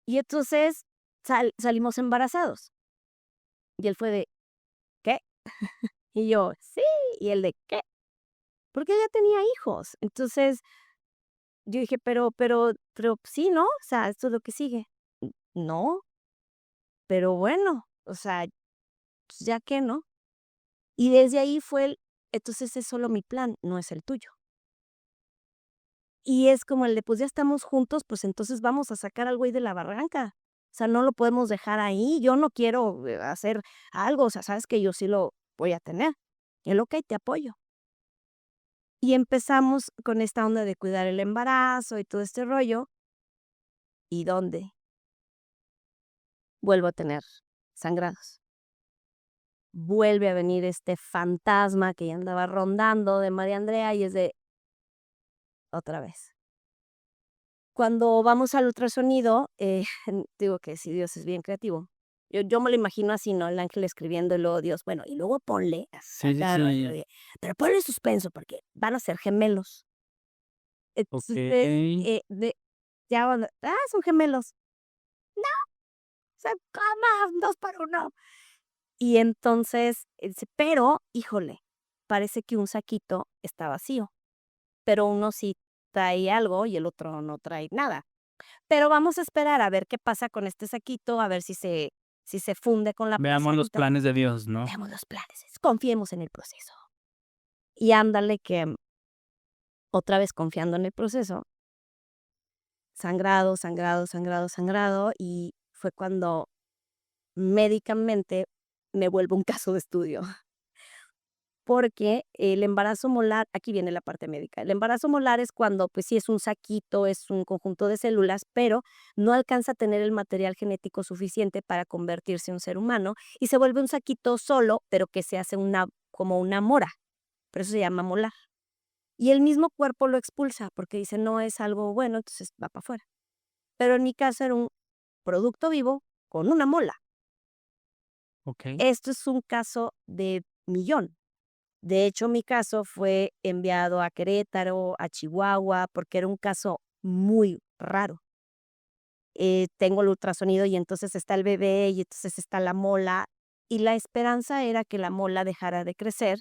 Y entonces salimos embarazados. Y él fue de, ¿qué? Y yo, sí. Y él de, ¿qué? Porque ella tenía hijos. Entonces yo dije, pero sí, ¿no? O sea, esto es lo que sigue. No, pero bueno, o sea, pues, ya que, ¿no? Y desde ahí fue entonces es solo mi plan, no es el tuyo. Y es como el de, pues ya estamos juntos, pues entonces vamos a sacar al güey de la barranca. O sea, no lo podemos dejar ahí. Yo no quiero hacer algo, o sea, sabes que yo sí lo voy a tener. El ok, te apoyo. Y empezamos con esta onda de cuidar el embarazo y todo este rollo. ¿Y dónde? Vuelvo a tener sangrados. Vuelve a venir este fantasma que ya andaba rondando de María Andrea y es de otra vez. Cuando vamos al ultrasonido, digo que si Dios es bien creativo. Yo me lo imagino así, ¿no? El ángel escribiendo y luego Dios, bueno, y luego ponle Sí, sí, acá rollo sí. pero ponle suspenso porque van a ser gemelos. Entonces, Okey. ya cuando, son gemelos. No, se coma 2 por 1. Y entonces, dice, pero, híjole, parece que un saquito está vacío, pero uno sí trae algo y el otro no trae nada. Pero vamos a esperar a ver qué pasa con este saquito, a ver si se funde con la Veamos los placenta. planes de Dios, ¿no? Veamos los planes, confiemos en el proceso. Y ándale que, otra vez confiando en el proceso, sangrado, sangrado, sangrado, sangrado, y fue cuando médicamente me vuelvo un caso de estudio. Porque el embarazo molar, aquí viene la parte médica, el embarazo molar es cuando, pues sí es un saquito, es un conjunto de células, pero no alcanza a tener el material genético suficiente para convertirse en un ser humano y se vuelve un saquito solo, pero que se hace como una mora, por eso se llama molar. Y el mismo cuerpo lo expulsa porque dice no es algo bueno, entonces va para afuera. Pero en mi caso era un producto vivo con una mola. Okey. Esto es un caso de millón. De hecho, mi caso fue enviado a Querétaro, a Chihuahua, porque era un caso muy raro. Tengo el ultrasonido y entonces está el bebé y entonces está la mola, y la esperanza era que la mola dejara de crecer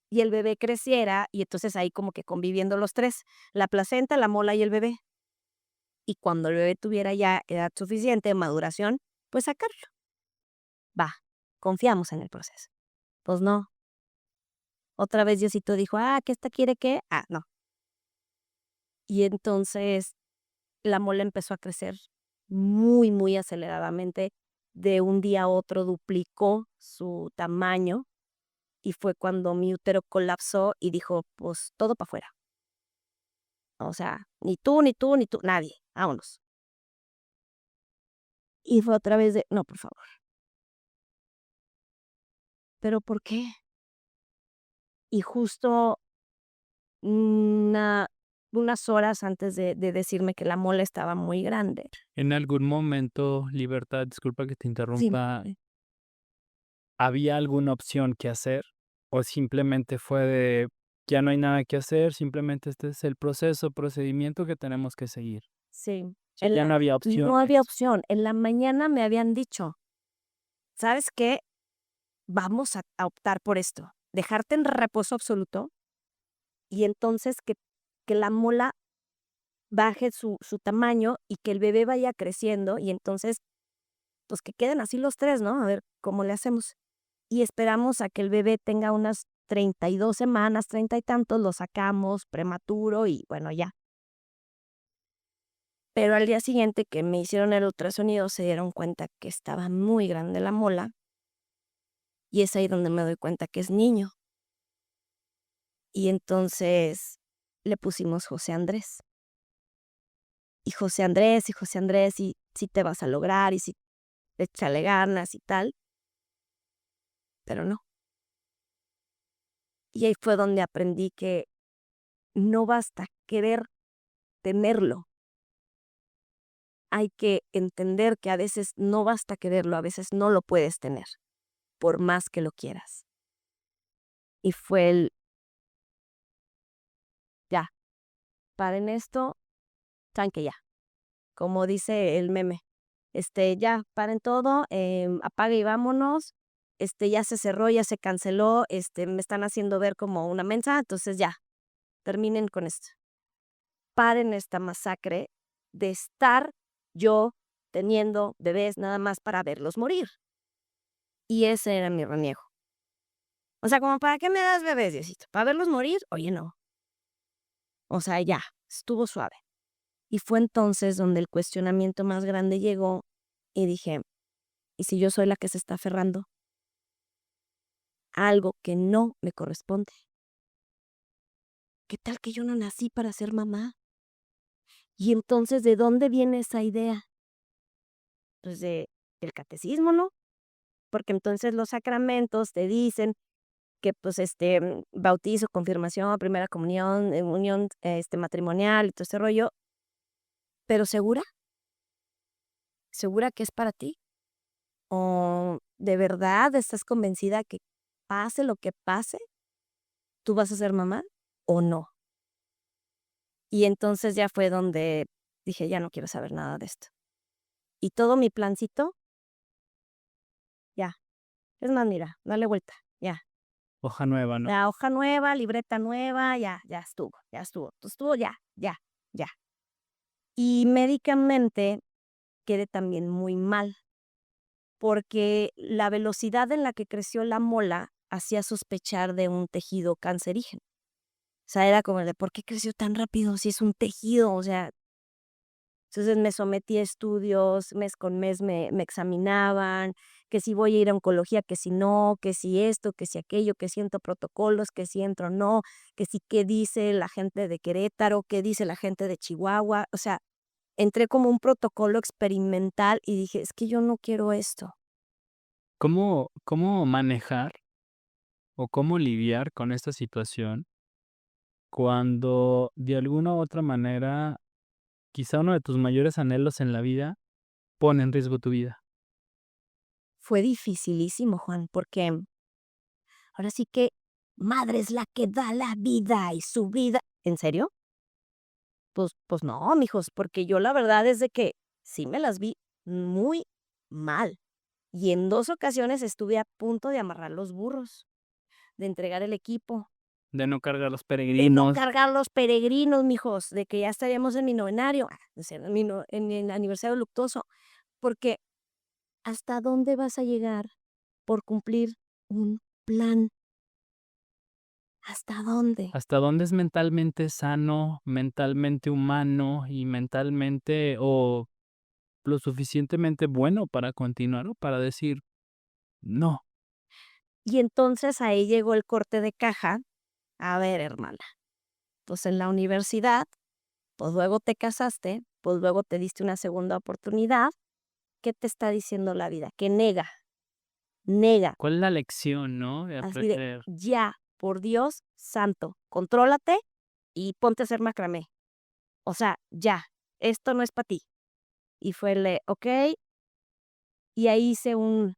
y el bebé creciera, y entonces ahí como que conviviendo los 3, la placenta, la mola y el bebé. Y cuando el bebé tuviera ya edad suficiente, maduración, pues sacarlo. Va, confiamos en el proceso. Pues no, otra vez Diosito dijo: ¿que esta quiere qué? No. Y entonces la mola empezó a crecer muy, muy aceleradamente. De un día a otro duplicó su tamaño y fue cuando mi útero colapsó y dijo, pues todo para afuera. O sea, ni tú, ni tú, ni tú, nadie, vámonos. Y fue otra vez de, no, por favor. ¿Pero por qué? Y justo una, unas horas antes de decirme que la mola estaba muy grande. En algún momento, Libertad, disculpa que te Sí, interrumpa, ¿había alguna opción que hacer? ¿O simplemente fue de, ya no hay nada que hacer, simplemente este es el procedimiento que tenemos que seguir? sí. O sea, ya no había No había opciones. opción. En la mañana me habían dicho, ¿sabes qué? Vamos a optar por esto, dejarte en reposo absoluto y entonces que la mola baje su tamaño y que el bebé vaya creciendo y entonces, pues que queden así los 3, ¿no? A ver cómo le hacemos. Y esperamos a que el bebé tenga unas 32 semanas, 30 y tantos, lo sacamos prematuro y bueno, ya. Pero al día siguiente que me hicieron el ultrasonido se dieron cuenta que estaba muy grande la mola y es ahí donde me doy cuenta que es niño. Y entonces le pusimos José Andrés. Y José Andrés, y José Andrés, y sí te vas a lograr, y sí, échale ganas y tal, pero no. Y ahí fue donde aprendí que no basta querer tenerlo. Hay que entender que a veces no basta quererlo, a veces no lo puedes tener, por más que lo quieras. Y fue ya, paren esto, tranque ya. Como dice el meme, ya, paren todo, apague y vámonos, ya se cerró, ya se canceló, me están haciendo ver como una mensa, entonces ya, terminen con esto. Paren esta masacre de estar yo teniendo bebés nada más para verlos morir. Y ese era mi reniego. O sea, como, ¿para qué me das bebés, Diosito? ¿Para verlos morir? Oye, no. O sea, ya, estuvo suave. Y fue entonces donde el cuestionamiento más grande llegó y dije, ¿y si yo soy la que se está aferrando a algo que no me corresponde? ¿Qué tal que yo no nací para ser mamá? Y entonces, ¿de dónde viene esa idea? Pues del catecismo, ¿no? Porque entonces los sacramentos te dicen que, pues, bautizo, confirmación, primera comunión, unión, matrimonial y todo ese rollo, pero ¿segura? ¿Segura que es para ti? ¿O de verdad estás convencida que pase lo que pase, tú vas a ser mamá o no? Y entonces ya fue donde dije: "Ya no quiero saber nada de esto". Y todo mi plancito, ya. Es más, mira, dale vuelta, ya. Hoja nueva, ¿no? La hoja nueva, libreta nueva, ya, ya estuvo, ya estuvo. Estuvo ya, ya, ya. Y médicamente quedé también muy mal, porque la velocidad en la que creció la mola hacía sospechar de un tejido cancerígeno. O sea, era como de, ¿por qué creció tan rápido si es un tejido? O sea, entonces me sometí a estudios, mes con mes me examinaban, que si voy a ir a oncología, que si no, que si esto, que si aquello, que si entro protocolos, que si entro no, que si qué dice la gente de Querétaro, qué dice la gente de Chihuahua. O sea, entré como un protocolo experimental y dije, es que yo no quiero esto. ¿Cómo manejar o cómo lidiar con esta situación cuando de alguna u otra manera, quizá uno de tus mayores anhelos en la vida pone en riesgo tu vida? Fue dificilísimo, Juan, porque ahora sí que madre es la que da la vida y su vida. ¿En serio? Pues no, mijos, porque yo la verdad es de que sí me las vi muy mal. Y en 2 ocasiones estuve a punto de amarrar los burros, de entregar el equipo, De no cargar los de no peregrinos. cargar los peregrinos, mijos, de que ya estaríamos en mi novenario, o sea, en el aniversario luctuoso, porque ¿hasta dónde vas a llegar por cumplir un plan? ¿Hasta dónde? ¿Hasta dónde es mentalmente sano, mentalmente humano y mentalmente o lo suficientemente bueno para continuar o para decir no? Y entonces ahí llegó el corte de caja. A ver, hermana, pues en la universidad, pues luego te casaste, pues luego te diste una segunda oportunidad. ¿Qué te está diciendo la vida? Que nega, nega, ¿Cuál es la lección, no? De así de, aprender. ya, por Dios santo, contrólate y ponte a hacer macramé. O sea, ya, esto no es para ti. Y fue okey, y ahí hice un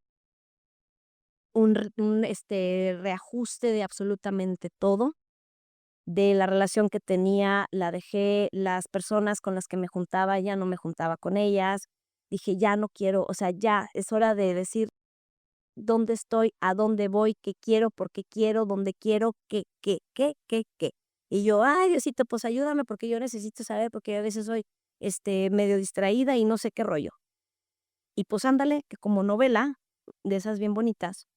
reajuste de absolutamente todo, de la relación que tenía, la dejé, las personas con las que me juntaba, ya no me juntaba con ellas. Dije: "Ya no quiero, o sea, ya es hora de decir dónde estoy, a dónde voy, qué quiero, por qué quiero, dónde quiero, qué". Y yo: "Ay, Diosito, pues ayúdame, porque yo necesito saber, porque a veces soy, medio distraída y no sé qué rollo". Y pues ándale, que como novela, de esas bien bonitas,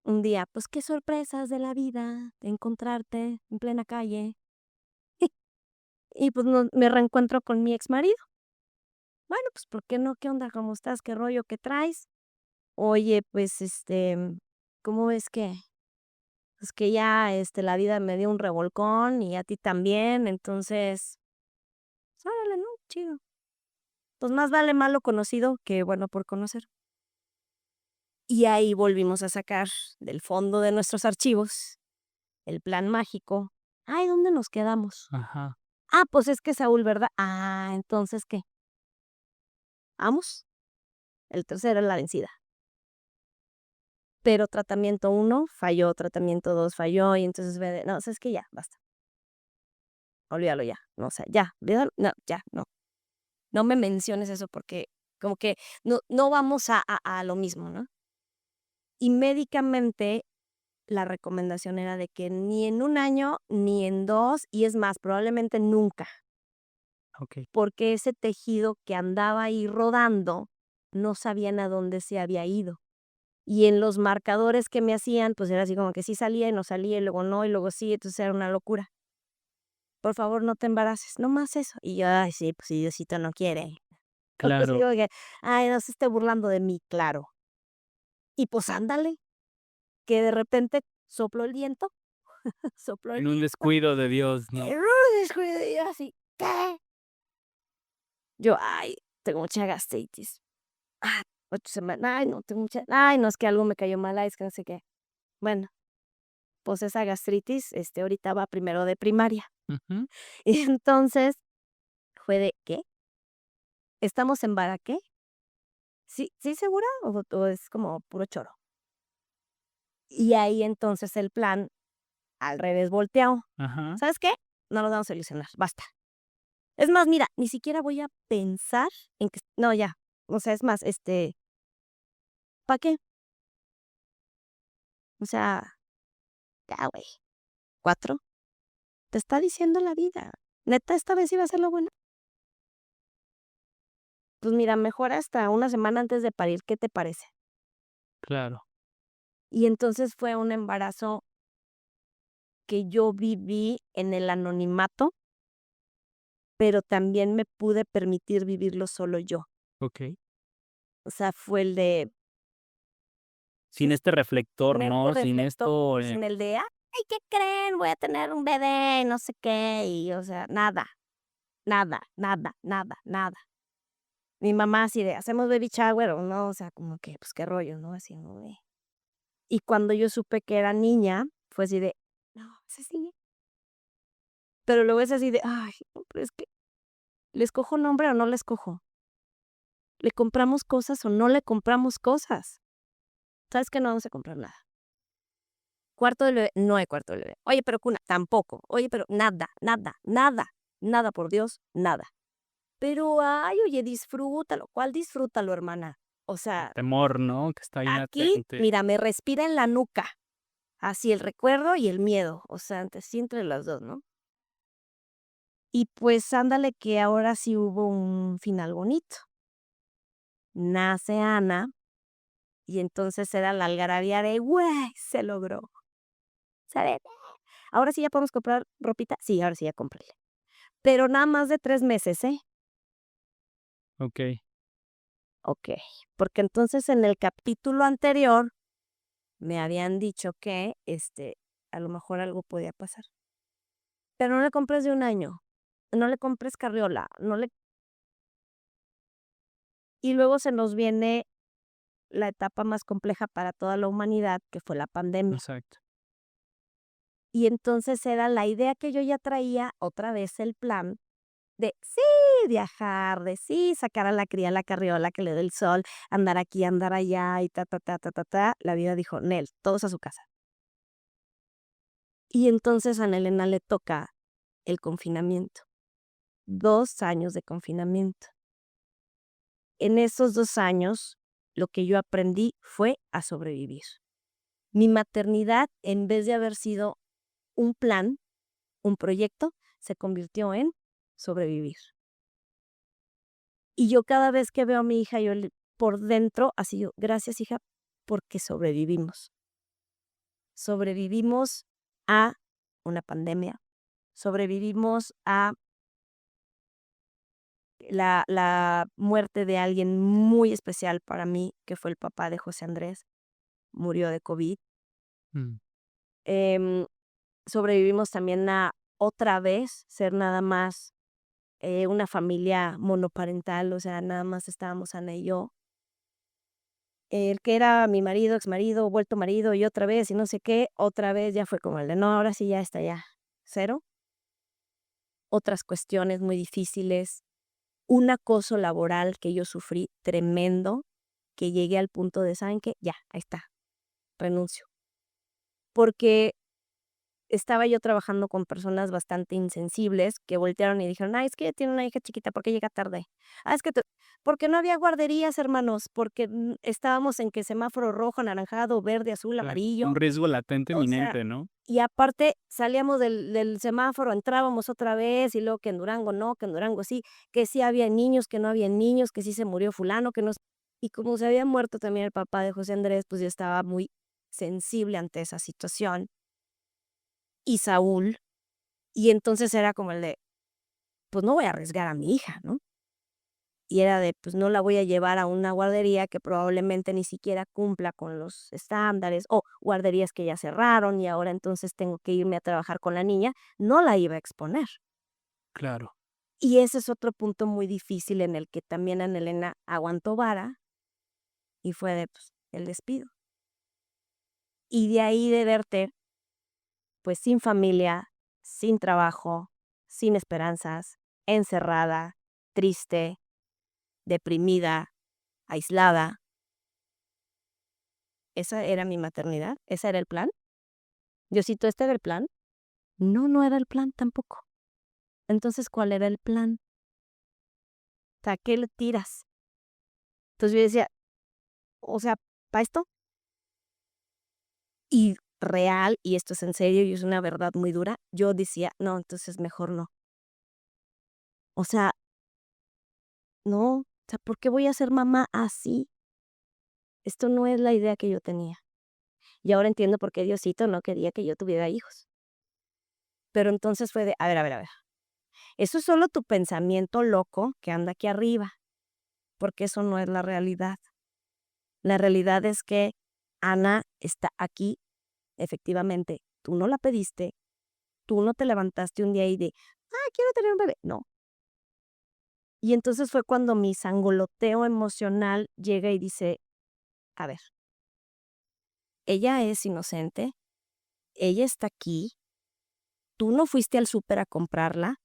un día, pues qué sorpresas de la vida, de encontrarte en plena calle. Y pues me reencuentro con mi exmarido. Bueno, pues, ¿por qué no? ¿Qué onda? ¿Cómo estás? ¿Qué rollo? ¿Qué traes? Oye, pues, ¿cómo ves que? Pues que ya, la vida me dio un revolcón y a ti también, entonces, pues, órale, ¿no? Chido. Pues más vale malo conocido que bueno por conocer. Y ahí volvimos a sacar del fondo de nuestros archivos el plan mágico. Ay, ¿dónde nos quedamos? Ajá. Ah, pues es que Saúl, ¿verdad? Ah, entonces, ¿qué? ¿Vamos? El tercero es la vencida. Pero tratamiento uno falló, tratamiento 2 falló, y entonces no, ¿sabes qué? Ya, basta, olvídalo ya, no, o sea, ya, olvídalo, no, ya, no, no me menciones eso porque como que no vamos a lo mismo, ¿no? Y médicamente, la recomendación era de que ni en 1 año, ni en 2 y es más, probablemente nunca, Okey. porque ese tejido que andaba ahí rodando, no sabían a dónde se había ido. Y en los marcadores que me hacían, pues era así como que sí salía y no salía, y luego no, y luego sí, entonces era una locura. por favor, no te embaraces, no más eso. Y yo, ay, sí, pues si Diosito no quiere. Así Claro, como que, ay, no se esté burlando de mí, claro. Y pues ándale, que de repente sopló el viento, sopló el en un descuido de Dios, ¿no? descuido y yo así, ¿qué? Yo, ay, tengo mucha gastritis. Ah, 8 semanas, ay, no, tengo mucha, ay, no, es que algo me cayó mal, ay, es que no sé qué. Bueno, pues esa gastritis, ahorita va primero de primaria. Ujú. Y entonces fue de, ¿qué? ¿Estamos en vara qué? ¿Sí segura o es como puro choro? Y ahí entonces el plan al revés volteado. Ajá, ¿Sabes qué? No lo vamos a solucionar, basta. Es más, mira, ni siquiera voy a pensar en que no, ya. O sea, es más, ¿para qué? O sea, ya, güey. 4 te está diciendo la vida. ¿Neta esta vez iba a ser lo bueno? Pues mira, mejor hasta una semana antes de parir, ¿qué te parece? claro. Y entonces fue un embarazo que yo viví en el anonimato, pero también me pude permitir vivirlo solo yo. Okey. O sea, fue el de Sin este reflector, sin este ¿no? Sin reflector, esto, sin el de: "Ay, ¿qué creen? Voy a tener un bebé", no sé qué, y, o sea, nada, nada, nada, nada, nada. Mi mamá así de: "¿Hacemos baby shower o no?", o sea, como que, pues, qué rollo, ¿no? Así como de y cuando yo supe que era niña, fue así de: "No, es así". Pero luego es así de: "Ay, no, pero es que, ¿le escojo nombre o no le escojo? ¿Le compramos cosas o no le compramos cosas?". ¿Sabes qué? No vamos a comprar nada. Cuarto del bebé, no hay cuarto del bebé. Oye, pero cuna, tampoco. Oye, pero nada, nada, nada, nada, por Dios, nada. Pero, ay, oye, disfrútalo. ¿Cuál disfrútalo, hermana? O el sea, temor, ¿no? Que está ahí aquí, latente. mira, me respira en la nuca. Así el recuerdo y el miedo. O sea, sí entre las dos, ¿no? Y pues ándale que ahora sí hubo un final bonito. Nace Ana y entonces era la algarabía de, güey, se logró. ¿Sabes? Ahora sí ya podemos comprar ropita. Sí, ahora sí ya cómprale. Pero nada más de 3 meses, ¿eh? Okey. Okey, porque entonces en el capítulo anterior me habían dicho que, a lo mejor algo podía pasar. Pero no le compres de un año, no le compres carriola, no le y luego se nos viene la etapa más compleja para toda la humanidad, que fue la pandemia. Exacto. Y entonces era la idea que yo ya traía, otra vez el plan de sí viajar, de sí sacar a la cría a la carriola, que le dé el sol, andar aquí, andar allá y ta, ta, ta, ta, ta, ta. La vida dijo: "Nel, todos a su casa". Y entonces a Ana Elena le toca el confinamiento, 2 años de confinamiento. En esos 2 años, lo que yo aprendí fue a sobrevivir. Mi maternidad, en vez de haber sido un plan, un proyecto, se convirtió en sobrevivir. Y yo cada vez que veo a mi hija, yo le por dentro, así yo: "Gracias, hija, porque sobrevivimos". Sobrevivimos a una pandemia, sobrevivimos a la muerte de alguien muy especial para mí, que fue el papá de José Andrés, murió de COVID. Mm, Em, Sobrevivimos también a otra vez ser nada más, una familia monoparental, o sea, nada más estábamos Ana y yo. El que era mi marido, exmarido, vuelto marido y otra vez y no sé qué, otra vez ya fue como el de no, ahora sí ya está ya, cero. Otras cuestiones muy difíciles, un acoso laboral que yo sufrí tremendo, que llegué al punto de, ¿saben qué? Ya, ahí está, renuncio. Porque estaba yo trabajando con personas bastante insensibles que voltearon y dijeron: "Ay, es que ella tiene una hija chiquita, ¿por qué llega tarde? Ah, es que te", porque no había guarderías, hermanos, porque, estábamos en que semáforo rojo, anaranjado, verde, azul, claro. Un amarillo, riesgo latente o sea, inminente, ¿no? y aparte salíamos del semáforo, entrábamos otra vez, y luego que en Durango no, que en Durango sí, que sí había niños, que no había niños, que sí se murió fulano, que no s y como se había muerto también el papá de José Andrés, pues yo estaba muy sensible ante esa situación. Y Saúl Y entonces era como el de, pues no voy a arriesgar a mi hija, ¿no? Y era de, pues no la voy a llevar a una guardería que probablemente ni siquiera cumpla con los estándares, o guarderías que ya cerraron y ahora entonces tengo que irme a trabajar con la niña, no la iba a exponer. claro. Y ese es otro punto muy difícil en el que también Ana Elena aguantó vara y fue de, pues, el despido. Y de ahí de verte, pues, sin familia, sin trabajo, sin esperanzas, encerrada, triste, deprimida, aislada. ¿Esa era mi maternidad? ¿Ese era el plan? Diosito, ¿este era el plan? No, no era el plan tampoco. Entonces, ¿cuál era el plan? O sea, ¿qué le tiras? Entonces yo decía, o sea, ¿para esto? Y real, y esto es en serio y es una verdad muy dura, yo decía, no, entonces mejor no. O sea, no, o sea, ¿por qué voy a ser mamá así? Esto no es la idea que yo tenía. Y ahora entiendo por qué Diosito no quería que yo tuviera hijos. Pero entonces fue de, a ver, eso es solo tu pensamiento loco que anda aquí arriba, porque eso no es la realidad. La realidad es que Ana está aquí, efectivamente, tú no la pediste, tú no te levantaste un día y de, quiero tener un bebé. No. Y entonces fue cuando mi sangoloteo emocional llega y dice, a ver, ella es inocente, ella está aquí, tú no fuiste al súper a comprarla,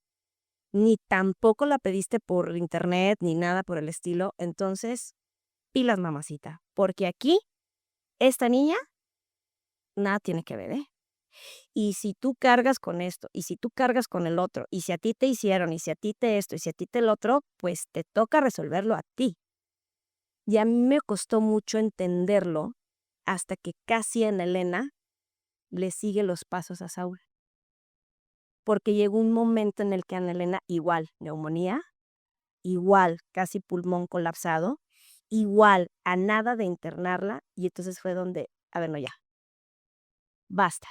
ni tampoco la pediste por internet, ni nada por el estilo. Entonces, pilas, mamacita, porque aquí, esta niña, nada tiene que ver, ¿eh? Y si tú cargas con esto, y si tú cargas con el otro, y si a ti te hicieron, y si a ti te esto, y si a ti te el otro, pues te toca resolverlo a ti. Y a mí me costó mucho entenderlo hasta que casi en Elena le sigue los pasos a Saúl. Porque llegó un momento en el que Ana Elena, igual, neumonía, igual, casi pulmón colapsado, igual, a nada de internarla, y entonces fue donde, a ver, no, ya, basta.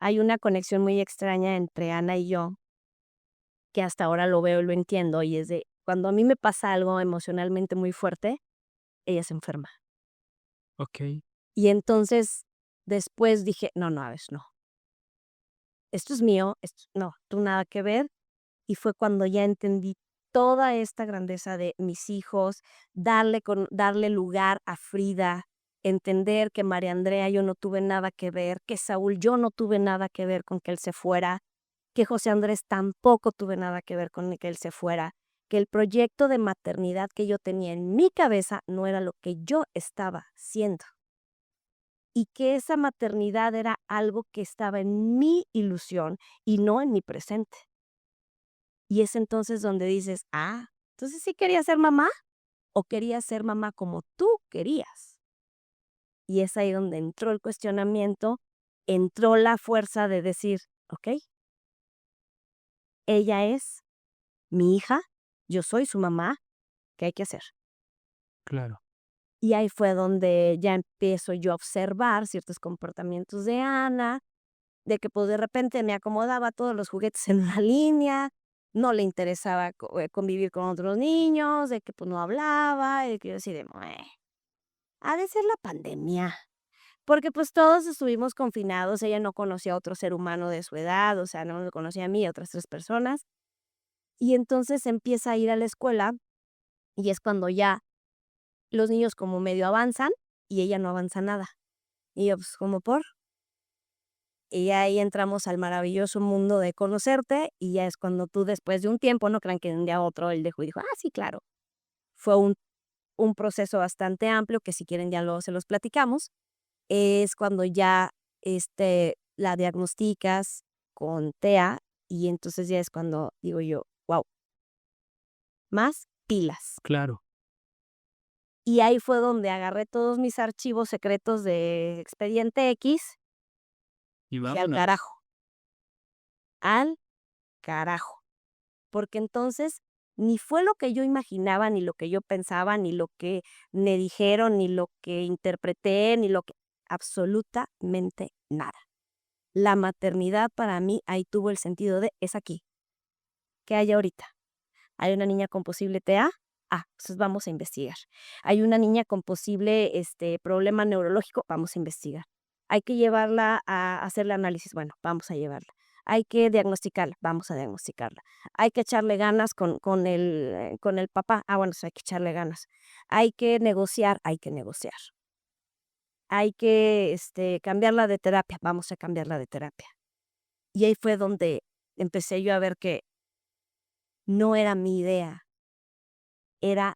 Hay una conexión muy extraña entre Ana y yo, que hasta ahora lo veo y lo entiendo, y es de, cuando a mí me pasa algo emocionalmente muy fuerte, ella se enferma. Okey, Y entonces, después dije, no, no, a ver, no, esto es mío, esto, no, tú nada que ver. Y fue cuando ya entendí toda esta grandeza de mis hijos, darle lugar a Frida, entender que María Andrea yo no tuve nada que ver, que Saúl yo no tuve nada que ver con que él se fuera, que José Andrés tampoco tuve nada que ver con que él se fuera, que el proyecto de maternidad que yo tenía en mi cabeza no era lo que yo estaba siendo, y que esa maternidad era algo que estaba en mi ilusión y no en mi presente. Y es entonces donde dices, entonces sí querías ser mamá o querías ser mamá como tú querías. Y es ahí donde entró el cuestionamiento, entró la fuerza de decir, ok, ella es mi hija, yo soy su mamá, ¿qué hay que hacer? claro. Y ahí fue donde ya empiezo yo a observar ciertos comportamientos de Ana, de que pues de repente me acomodaba todos los juguetes en una línea, no le interesaba convivir con otros niños, de que pues no hablaba, de que yo así de, ha de ser la pandemia, porque pues todos estuvimos confinados, ella no conocía a otro ser humano de su edad, o sea, no me conocía a mí y a otras 3 personas, y entonces empieza a ir a la escuela, y es cuando ya los niños como medio avanzan, y ella no avanza nada. Y yo, pues, ¿cómo por? Y ya ahí entramos al maravilloso mundo de conocerte, y ya es cuando tú después de un tiempo, no crean que de un día a otro él dejó y dijo: sí, claro". Fue un proceso bastante amplio que si quieren ya luego se los platicamos. Es cuando ya, la diagnosticas con TEA, y entonces ya es cuando digo yo: "Guau, más pilas". Claro. Y ahí fue donde agarré todos mis archivos secretos de Expediente X, Y dije: "Al vámonos. carajo, al carajo". Porque entonces ni fue lo que yo imaginaba, ni lo que yo pensaba, ni lo que me dijeron, ni lo que interpreté, ni lo que absolutamente nada. La maternidad para mí ahí tuvo el sentido de, es aquí. ¿Qué hay ahorita? ¿Hay una niña con posible TEA? Entonces vamos a investigar. ¿Hay una niña con posible problema neurológico? Vamos a investigar. ¿Hay que llevarla a hacerle análisis? Bueno, vamos a llevarla. ¿Hay que diagnosticarla? Vamos a diagnosticarla. ¿Hay que echarle ganas con el papá? Bueno, pues hay que echarle ganas. ¿Hay que negociar? Hay que negociar. ¿Hay que cambiarla de terapia? Vamos a cambiarla de terapia. Y ahí fue donde empecé yo a ver que no era mi idea, era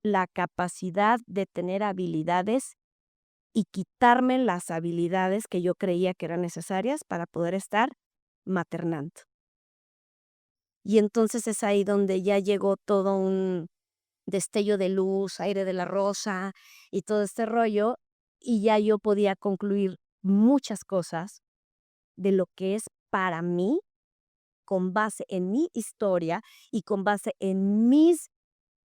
la capacidad de tener habilidades y quitarme las habilidades que yo creía que eran necesarias para poder estar maternando. Y entonces es ahí donde ya llegó todo un destello de luz, aire de la rosa y todo este rollo, y ya yo podía concluir muchas cosas de lo que es para mí, con base en mi historia y con base en mis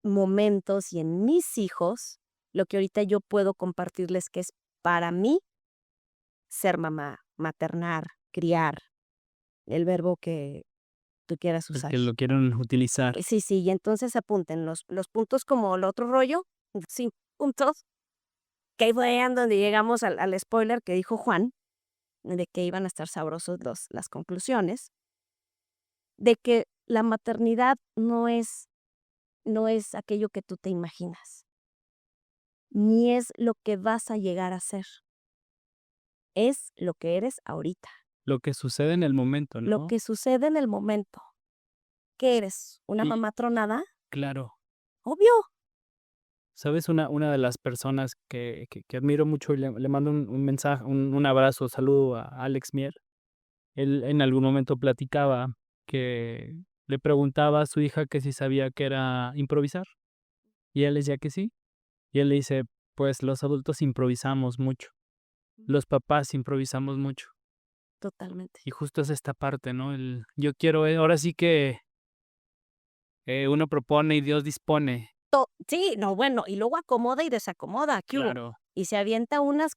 momentos y en mis hijos, lo que ahorita yo puedo compartirles que es para mí ser mamá, maternar, criar, el verbo que tú quieras El usar. que lo quieren utilizar. Sí, sí, y entonces apunten los puntos como el otro rollo, 5 puntos, que ahí fue donde llegamos al spoiler que dijo Juan, de que iban a estar sabrosos las conclusiones, de que la maternidad no es aquello que tú te imaginas, ni es lo que vas a llegar a ser, es lo que eres ahorita, Lo que sucede en el momento, lo ¿no? que sucede en el momento. ¿Qué eres? ¿Una Y mamá tronada? claro, Obvio. ¿sabes? Una de las personas que admiro mucho y le mando un mensaje, un abrazo, saludo a Alex Mier. Él en algún momento platicaba que le preguntaba a su hija que si sabía que era improvisar, y él decía que sí. Y él le dice, pues los adultos improvisamos mucho, los papás improvisamos mucho. Totalmente. Y justo es esta parte, ¿no? Yo quiero, ahora sí que uno propone y Dios dispone. Sí, no, bueno, y luego acomoda y desacomoda, ¿qué hubo? Claro, Y se avienta unas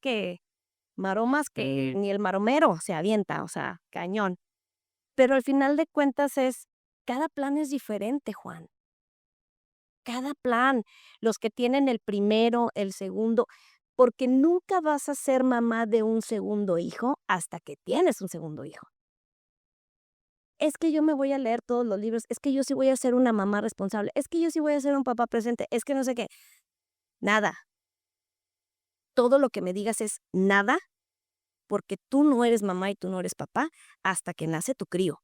maromas que ni el maromero se avienta, o sea, cañón. Pero al final de cuentas cada plan es diferente, Juan. Cada plan, los que tienen el primero, el segundo, porque nunca vas a ser mamá de un segundo hijo hasta que tienes un segundo hijo. Es que yo me voy a leer todos los libros, es que yo sí voy a ser una mamá responsable, es que yo sí voy a ser un papá presente, es que no sé qué. Nada. Todo lo que me digas es nada, porque tú no eres mamá y tú no eres papá hasta que nace tu crío.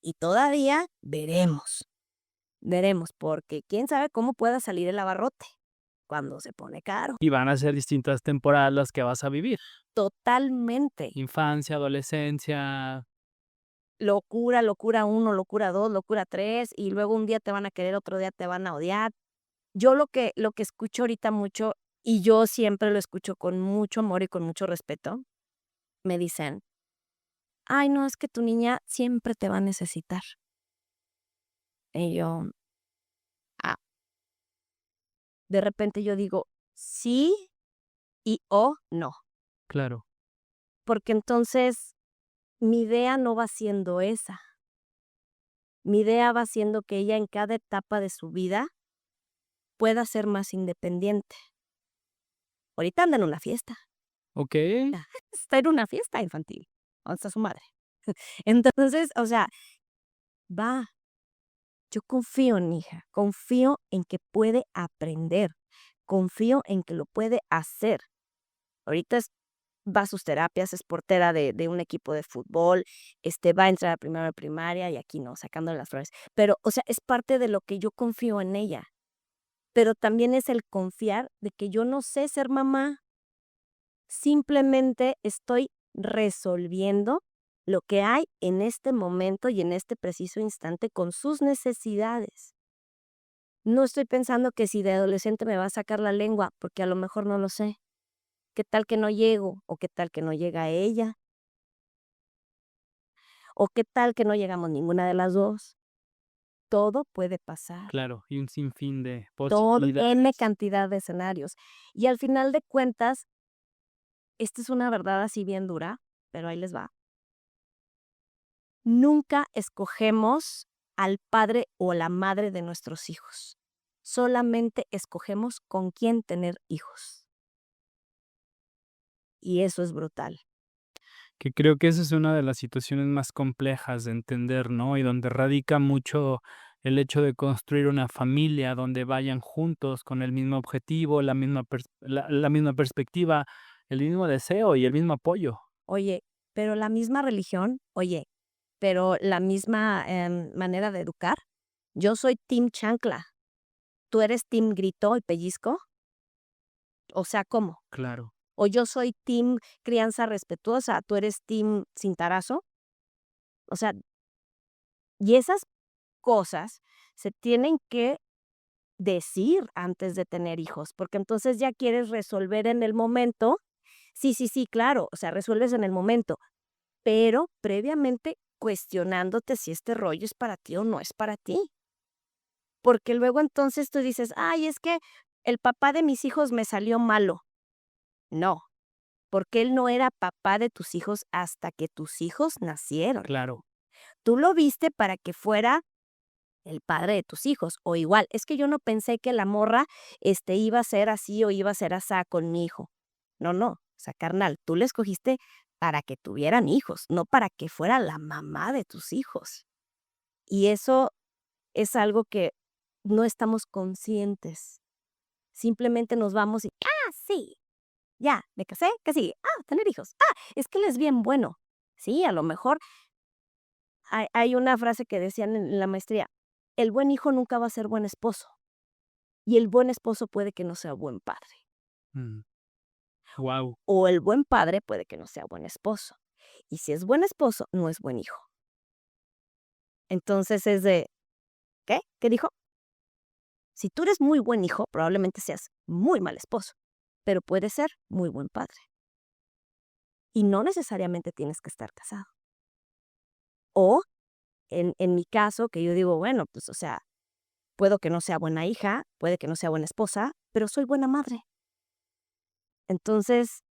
Y todavía veremos, porque quién sabe cómo pueda salir el abarrote cuando se pone caro. y van a ser distintas temporadas las que vas a vivir. Totalmente. Infancia, adolescencia. Locura, locura uno, locura 2, locura 3, y luego un día te van a querer, otro día te van a odiar. Yo lo que escucho ahorita mucho, y yo siempre lo escucho con mucho amor y con mucho respeto, me dicen: "Ay, no, es que tu niña siempre te va a necesitar". Y yo, ah, de repente yo digo: "Sí y o no", Claro, porque entonces mi idea no va siendo esa. Mi idea va siendo que ella en cada etapa de su vida pueda ser más independiente. Ahorita anda en una fiesta. okey, Está en una fiesta infantil, donde está su madre. Entonces, o sea, va, yo confío en mi hija, confío en que puede aprender, confío en que lo puede hacer. Ahorita va a sus terapias, es portera de un equipo de fútbol, va a entrar a primero de primaria y aquí no, sacándole las flores. Pero, o sea, es parte de lo que yo confío en ella, pero también es el confiar de que yo no sé ser mamá. Simplemente estoy resolviendo lo que hay en este momento y en este preciso instante con sus necesidades. No estoy pensando que si de adolescente me va a sacar la lengua, porque a lo mejor no lo sé. ¿Qué tal que no llego? ¿O qué tal que no llega ella? ¿O qué tal que no llegamos ninguna de las dos? Todo puede pasar. claro, y un sinfín de Todo, N posibilidades. cantidad de escenarios. Y al final de cuentas, esta es una verdad así bien dura, pero ahí les va. Nunca escogemos al padre o la madre de nuestros hijos. Solamente escogemos con quién tener hijos. Y eso es brutal. Que creo que esa es una de las situaciones más complejas de entender, ¿no? Y donde radica mucho el hecho de construir una familia donde vayan juntos con el mismo objetivo, la misma perspectiva, el mismo deseo y el mismo apoyo. Oye, pero la misma religión, oye, pero la misma manera de educar. Yo soy team chancla. ¿Tú eres team grito y pellizco? O sea, ¿cómo? Claro, O yo soy team crianza respetuosa, ¿tú eres team cintarazo? O sea, y esas cosas se tienen que decir antes de tener hijos, porque entonces ya quieres resolver en el momento. Sí, sí, sí, claro, o sea, resuelves en el momento, pero previamente cuestionándote si este rollo es para ti o no es para ti. Porque luego entonces tú dices: "Ay, es que el papá de mis hijos me salió malo". No, porque él no era papá de tus hijos hasta que tus hijos nacieron. claro. Tú lo viste para que fuera el padre de tus hijos, o igual, es que yo no pensé que la morra, iba a ser así o iba a ser asá con mi hijo. No, no, o sea, carnal, tú le escogiste para que tuvieran hijos, no para que fuera la mamá de tus hijos. Y eso es algo que no estamos conscientes. Simplemente nos vamos y, sí, ya, me casé, ¿qué sigue? Tener hijos. Es que él es bien bueno. Sí, a lo mejor hay una frase que decían en la maestría: "El buen hijo nunca va a ser buen esposo, y el buen esposo puede que no sea buen padre, Wow. o el buen padre puede que no sea buen esposo, y si es buen esposo, no es buen hijo". Entonces es de, ¿qué? ¿Qué dijo? Si tú eres muy buen hijo, probablemente seas muy mal esposo, pero puedes ser muy buen padre, y no necesariamente tienes que estar casado. O en mi caso, que yo digo, bueno, pues, o sea, puedo que no sea buena hija, puede que no sea buena esposa, pero soy buena madre. Entonces,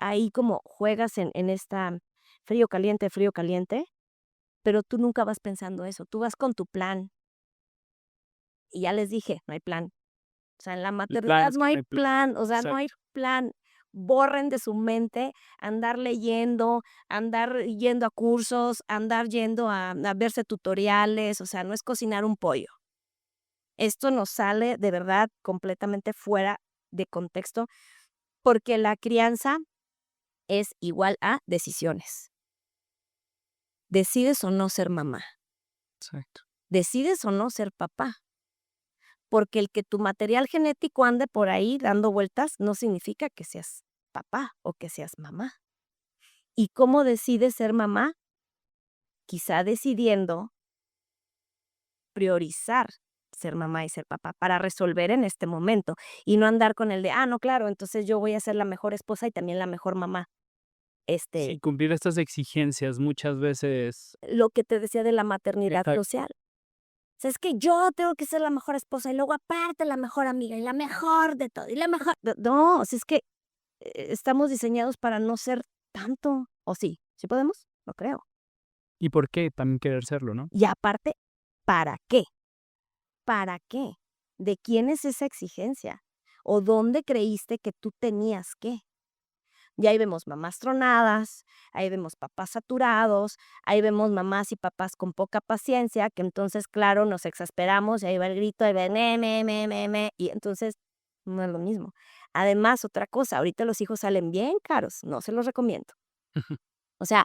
ahí como juegas en esta frío, caliente, pero tú nunca vas pensando eso, tú vas con tu plan. Y ya les dije, no hay plan. O sea, en la El maternidad plan, no hay el pla plan, o sea, no hay exacto. plan. Borren de su mente andar leyendo, andar yendo a cursos, andar yendo a verse tutoriales, o sea, no es cocinar un pollo. Esto nos sale de verdad completamente fuera de contexto, porque la crianza es igual a decisiones. Decides o no ser mamá, Exacto. decides o no ser papá, porque el que tu material genético ande por ahí dando vueltas no significa que seas papá o que seas mamá. ¿Y cómo decides ser mamá? Quizá decidiendo priorizar ser mamá y ser papá para resolver en este momento y no andar con el de, no, claro, entonces yo voy a ser la mejor esposa y también la mejor mamá. Sí, cumplir estas exigencias muchas veces. Lo que te decía de la maternidad Exacto. social. O sea, es que yo tengo que ser la mejor esposa y luego aparte la mejor amiga y la mejor de todo y la mejor. No, o sea, es que estamos diseñados para no ser tanto. ¿O sí? ¿Sí podemos? No creo. ¿Y por qué también querer serlo, no? Y aparte, ¿para qué? ¿Para qué? ¿De quién es esa exigencia? ¿O dónde creíste que tú tenías que? Y ahí vemos mamás tronadas, ahí vemos papás saturados, ahí vemos mamás y papás con poca paciencia, que entonces, claro, nos exasperamos y ahí va el grito, ahí va el me, y entonces no es lo mismo. Además, otra cosa, ahorita los hijos salen bien caros, no se los recomiendo. O sea,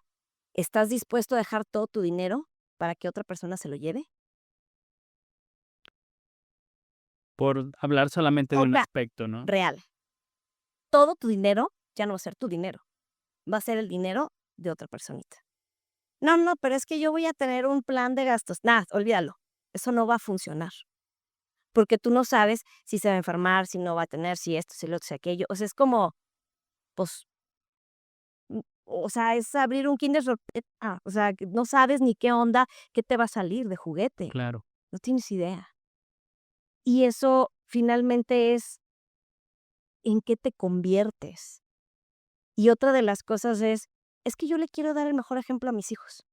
¿estás dispuesto a dejar todo tu dinero para que otra persona se lo lleve? Por hablar solamente de O un sea, aspecto, ¿no? real, todo tu dinero ya no va a ser tu dinero, va a ser el dinero de otra personita. No, no, pero es que yo voy a tener un plan de gastos. Nada, olvídalo. Eso no va a funcionar, porque tú no sabes si se va a enfermar, si no va a tener, si esto, si lo otro, si aquello. O sea, es como, pues, o sea, es abrir un Kinder sorpresa. O sea, que no sabes ni qué onda, qué te va a salir de juguete. Claro. No tienes idea. Y eso finalmente es en qué te conviertes. Y otra de las cosas es que yo le quiero dar el mejor ejemplo a mis hijos.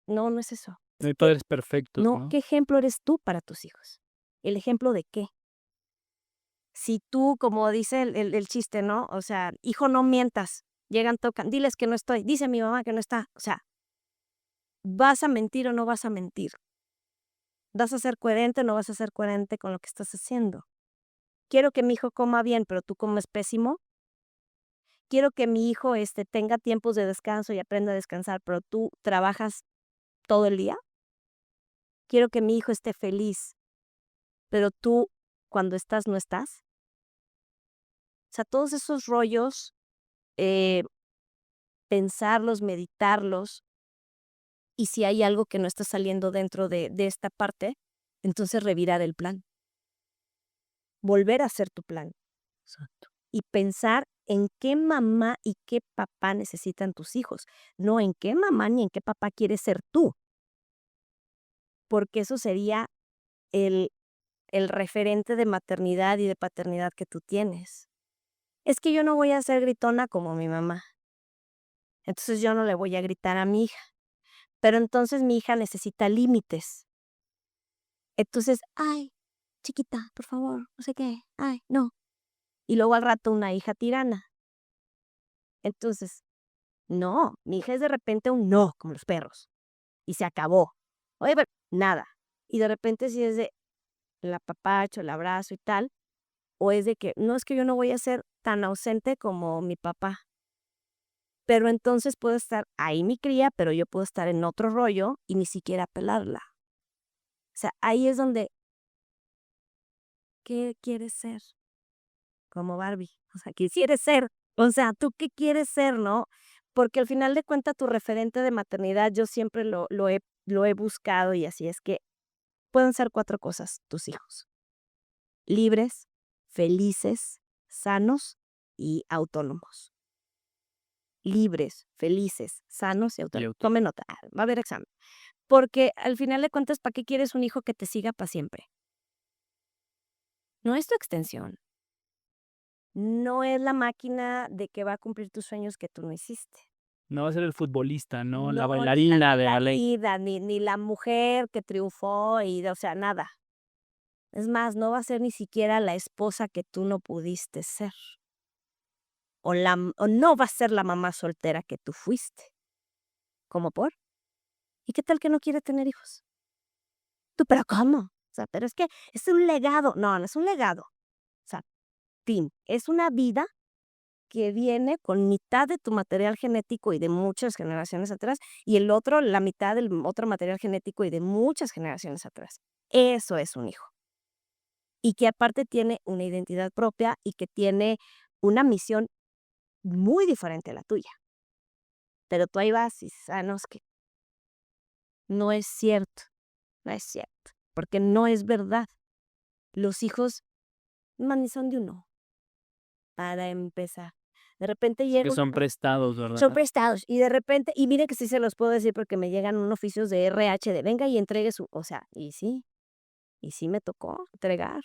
No, no es eso. No hay ¿Qué padres perfectos, no, ¿no? qué ejemplo eres tú para tus hijos? ¿El ejemplo de qué? Si tú, como dice el chiste, ¿no? O sea, hijo, no mientas. Llegan, tocan, diles que no estoy. Dice mi mamá que no está. O sea, ¿vas a mentir o no vas a mentir? ¿Vas a ser coherente o no vas a ser coherente con lo que estás haciendo? Quiero que mi hijo coma bien, pero tú comes pésimo. Quiero que mi hijo tenga tiempos de descanso y aprenda a descansar, pero tú trabajas todo el día. Quiero que mi hijo esté feliz, pero tú cuando estás no estás. O sea, todos esos rollos, eh, pensarlos, meditarlos, y si hay algo que no está saliendo dentro de esta parte, entonces revirar el plan, volver a hacer tu plan Exacto. y pensar en qué mamá y qué papá necesitan tus hijos, no en qué mamá ni en qué papá quieres ser tú, porque eso sería el referente de maternidad y de paternidad que tú tienes. Es que yo no voy a ser gritona como mi mamá, entonces yo no le voy a gritar a mi hija, pero entonces mi hija necesita límites. Entonces, ay, chiquita, por favor, no sé qué, ay, no. Y luego al rato una hija tirana. Entonces, no, mi hija es de repente un no, como los perros, y se acabó. Oye, pero nada. Y de repente si es de el apapacho, el abrazo y tal, o es de que no, es que yo no voy a ser tan ausente como mi papá. Pero entonces puedo estar ahí mi cría, pero yo puedo estar en otro rollo y ni siquiera pelarla. O sea, ahí es donde, ¿qué quieres ser? Como Barbie. O sea, quisieres ser. O sea, ¿tú qué quieres ser, no? Porque al final de cuentas tu referente de maternidad yo siempre lo he buscado y así es que pueden ser 4 cosas tus hijos: libres, felices, sanos y autónomos. Libres, felices, sanos y Y autónomos. auto. Tome nota, va a haber examen. Porque al final de cuentas, ¿para qué quieres un hijo que te siga para siempre? No es tu extensión. No es la máquina de que va a cumplir tus sueños que tú no hiciste. No va a ser el futbolista, ¿no? La No, ni la bailarina de la ley. vida, ni la mujer que triunfó o sea, nada. Es más, no va a ser ni siquiera la esposa que tú no pudiste ser, o no va a ser la mamá soltera que tú fuiste. ¿Cómo por? ¿Y qué tal que no quiere tener hijos? Tú, ¿pero cómo? O sea, pero es que es un legado. No, no es un legado. O sea, es una vida que viene con mitad de tu material genético y de muchas generaciones atrás, y el otro, la mitad del otro material genético y de muchas generaciones atrás. Eso es un hijo. Y que aparte tiene una identidad propia y que tiene una misión muy diferente a la tuya. Pero tú ahí vas y dices: "Ah, no, es que no es cierto, no es cierto", porque no es verdad. Los hijos, más ni son de uno, para empezar. De repente Que llega son prestados, son ¿verdad? prestados, y de repente y mire que sí se los puedo decir porque me llegan unos oficios de RH de venga y entregue su o sea, y sí me tocó entregar.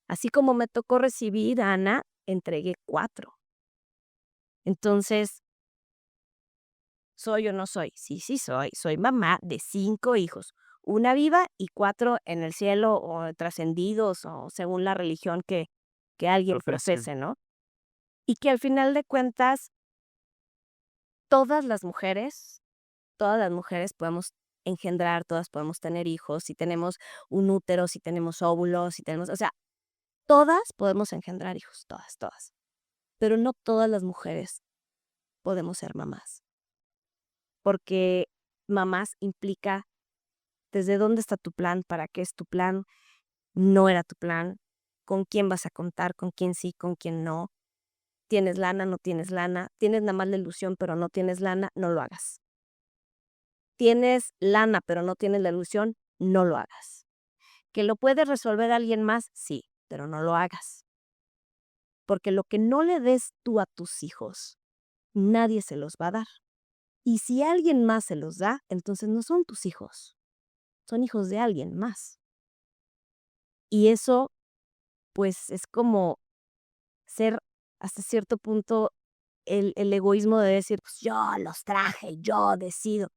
Así como me tocó recibir a Ana, entregué 4. Entonces, ¿soy o no soy? Sí, sí soy. Soy mamá de 5 hijos, una viva y 4 en el cielo o trascendidos o según la religión que alguien Profesión. profese, ¿no? Y que al final de cuentas, todas las mujeres todas las mujeres podemos engendrar, todas podemos tener hijos, si tenemos un útero, si tenemos óvulos, si tenemos, o sea, todas podemos engendrar hijos, todas, todas. Pero no todas las mujeres podemos ser mamás, porque mamás implica desde dónde está tu plan, para qué es tu plan, no era tu plan, con quién vas a contar, con quién sí, con quién no. Tienes lana, no tienes lana, tienes nada más la ilusión, pero no tienes lana, no lo hagas. Tienes lana, pero no tienes la ilusión, no lo hagas. ¿Que lo puede resolver alguien más? Sí, pero no lo hagas. Porque lo que no le des tú a tus hijos, nadie se los va a dar. Y si alguien más se los da, entonces no son tus hijos, son hijos de alguien más. Y eso, pues, es como ser hasta cierto punto el egoísmo de decir, pues yo los traje, yo decido.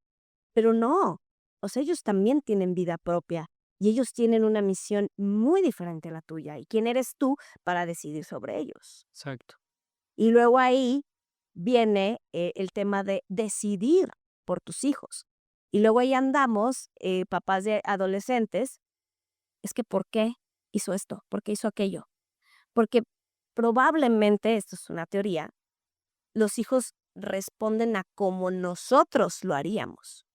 pero no, o sea, ellos también tienen vida propia y ellos tienen una misión muy diferente a la tuya. ¿Y quién eres tú para decidir sobre ellos? Exacto. Y luego ahí viene, el tema de decidir por tus hijos. Y luego ahí andamos, papás de adolescentes, es que ¿por qué hizo esto? ¿Por qué hizo aquello? Porque probablemente, esto es una teoría, los hijos responden a como nosotros lo haríamos,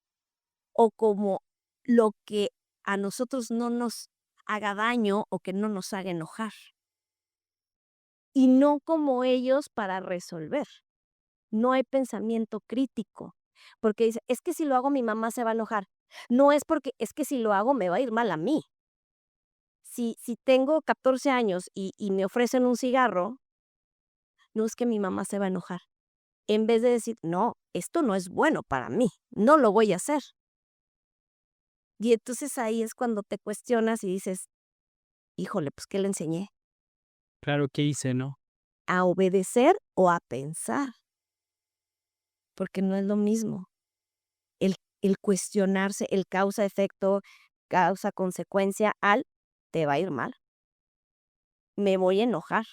o como lo que a nosotros no nos haga daño o que no nos haga enojar, y no como ellos para resolver. No hay pensamiento crítico, porque dice: "Es que si lo hago mi mamá se va a enojar". No es porque es que si lo hago me va a ir mal a mí. Si tengo 14 años y me ofrecen un cigarro, no es que mi mamá se va a enojar. En vez de decir: "No, esto no es bueno para mí, no lo voy a hacer". Y entonces ahí es cuando te cuestionas y dices: "Híjole, pues, ¿qué le enseñé? Claro, ¿qué hice, no? ¿A obedecer o a pensar?". Porque no es lo mismo. El cuestionarse, el causa-efecto, causa-consecuencia al te va a ir mal, me voy a enojar.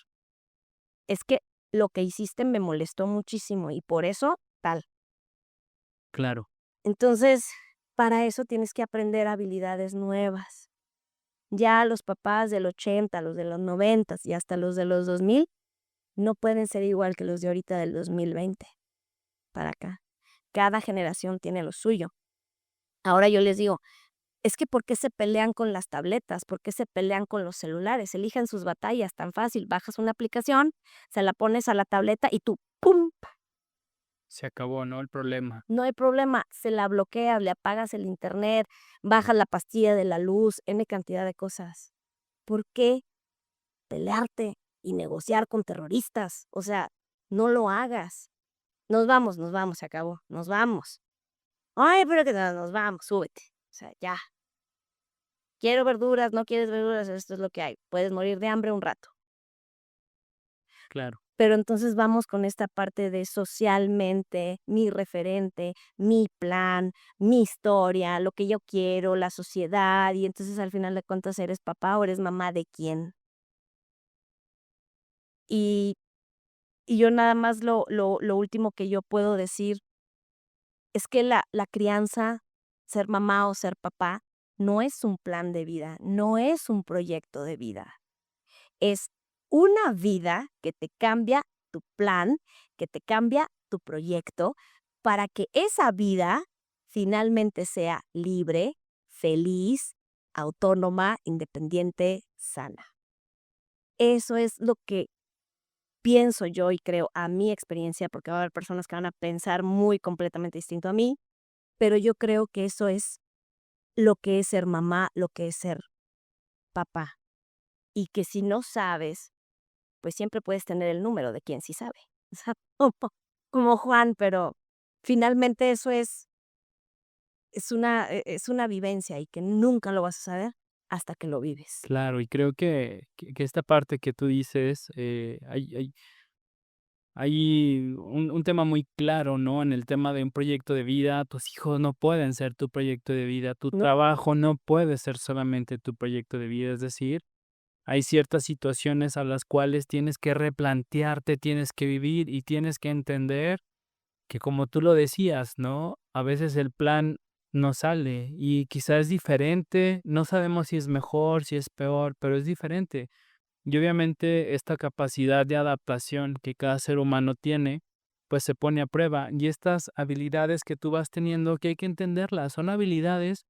Es que lo que hiciste me molestó muchísimo y por eso tal. Claro. Entonces, para eso tienes que aprender habilidades nuevas. Ya los papás del 80, los de los 90 y hasta los de los 2000 no pueden ser igual que los de ahorita del 2020 para acá. Cada generación tiene lo suyo. Ahora yo les digo, es que ¿por qué se pelean con las tabletas? ¿Por qué se pelean con los celulares? Elijan sus batallas tan fácil. Bajas una aplicación, se la pones a la tableta y tú, ¡pum! Se acabó, ¿no? El problema. No hay problema, se la bloqueas, le apagas el internet, bajas la pastilla de la luz, N cantidad de cosas. ¿Por qué pelearte y negociar con terroristas? O sea, no lo hagas. Nos vamos, se acabó, nos vamos. Ay, pero que no, nos vamos, súbete. O sea, ya. Quiero verduras, no quieres verduras, esto es lo que hay. Puedes morir de hambre un rato. Claro. Pero entonces vamos con esta parte de socialmente, mi referente, mi plan, mi historia, lo que yo quiero, la sociedad, y entonces al final de cuentas, ¿eres papá o eres mamá de quién? Y y yo nada más lo último que yo puedo decir es que la crianza, ser mamá o ser papá, no es un plan de vida, no es un proyecto de vida. Es una vida que te cambia tu plan, que te cambia tu proyecto, para que esa vida finalmente sea libre, feliz, autónoma, independiente, sana. Eso es lo que pienso yo y creo a mi experiencia, porque va a haber personas que van a pensar muy completamente distinto a mí, pero yo creo que eso es lo que es ser mamá, lo que es ser papá. Y que si no sabes, pues siempre puedes tener el número de quien sí sabe. O sea, como Juan, pero finalmente eso es una vivencia y que nunca lo vas a saber hasta que lo vives. Claro, y creo que esta parte que tú dices, hay un tema muy claro, ¿no? En el tema de un proyecto de vida, tus hijos no pueden ser tu proyecto de vida, tu No, trabajo no puede ser solamente tu proyecto de vida, es decir, hay ciertas situaciones a las cuales tienes que replantearte, tienes que vivir y tienes que entender que como tú lo decías, ¿no? A veces el plan no sale y quizás es diferente, no sabemos si es mejor, si es peor, pero es diferente. Y obviamente esta capacidad de adaptación que cada ser humano tiene, pues se pone a prueba. Y estas habilidades que tú vas teniendo, que hay que entenderlas, son habilidades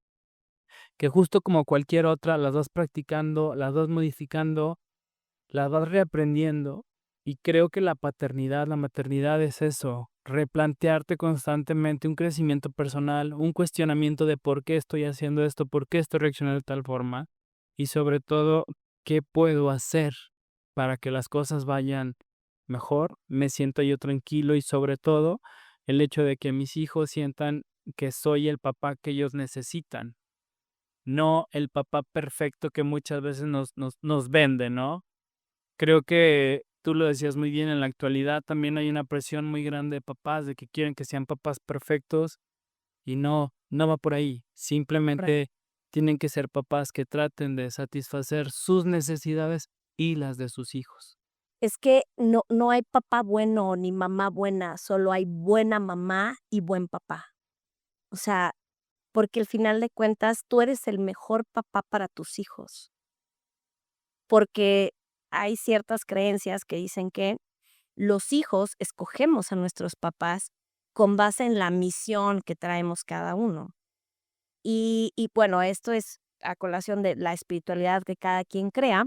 que justo como cualquier otra, las vas practicando, las vas modificando, las vas reaprendiendo. Y creo que la paternidad, la maternidad es eso, replantearte constantemente un crecimiento personal, un cuestionamiento de por qué estoy haciendo esto, por qué estoy reaccionando de tal forma y sobre todo, qué puedo hacer para que las cosas vayan mejor, me siento yo tranquilo y sobre todo el hecho de que mis hijos sientan que soy el papá que ellos necesitan, no el papá perfecto que muchas veces nos vende, ¿no? Creo que tú lo decías muy bien, en la actualidad también hay una presión muy grande de papás, de que quieren que sean papás perfectos y no. no va por ahí. Correcto. Simplemente tienen que ser papás que traten de satisfacer sus necesidades y las de sus hijos. Es que no hay papá bueno ni mamá buena, solo hay buena mamá y buen papá. O sea, porque al final de cuentas tú eres el mejor papá para tus hijos, porque hay ciertas creencias que dicen que los hijos escogemos a nuestros papás con base en la misión que traemos cada uno. Y bueno, esto es a colación de la espiritualidad que cada quien crea,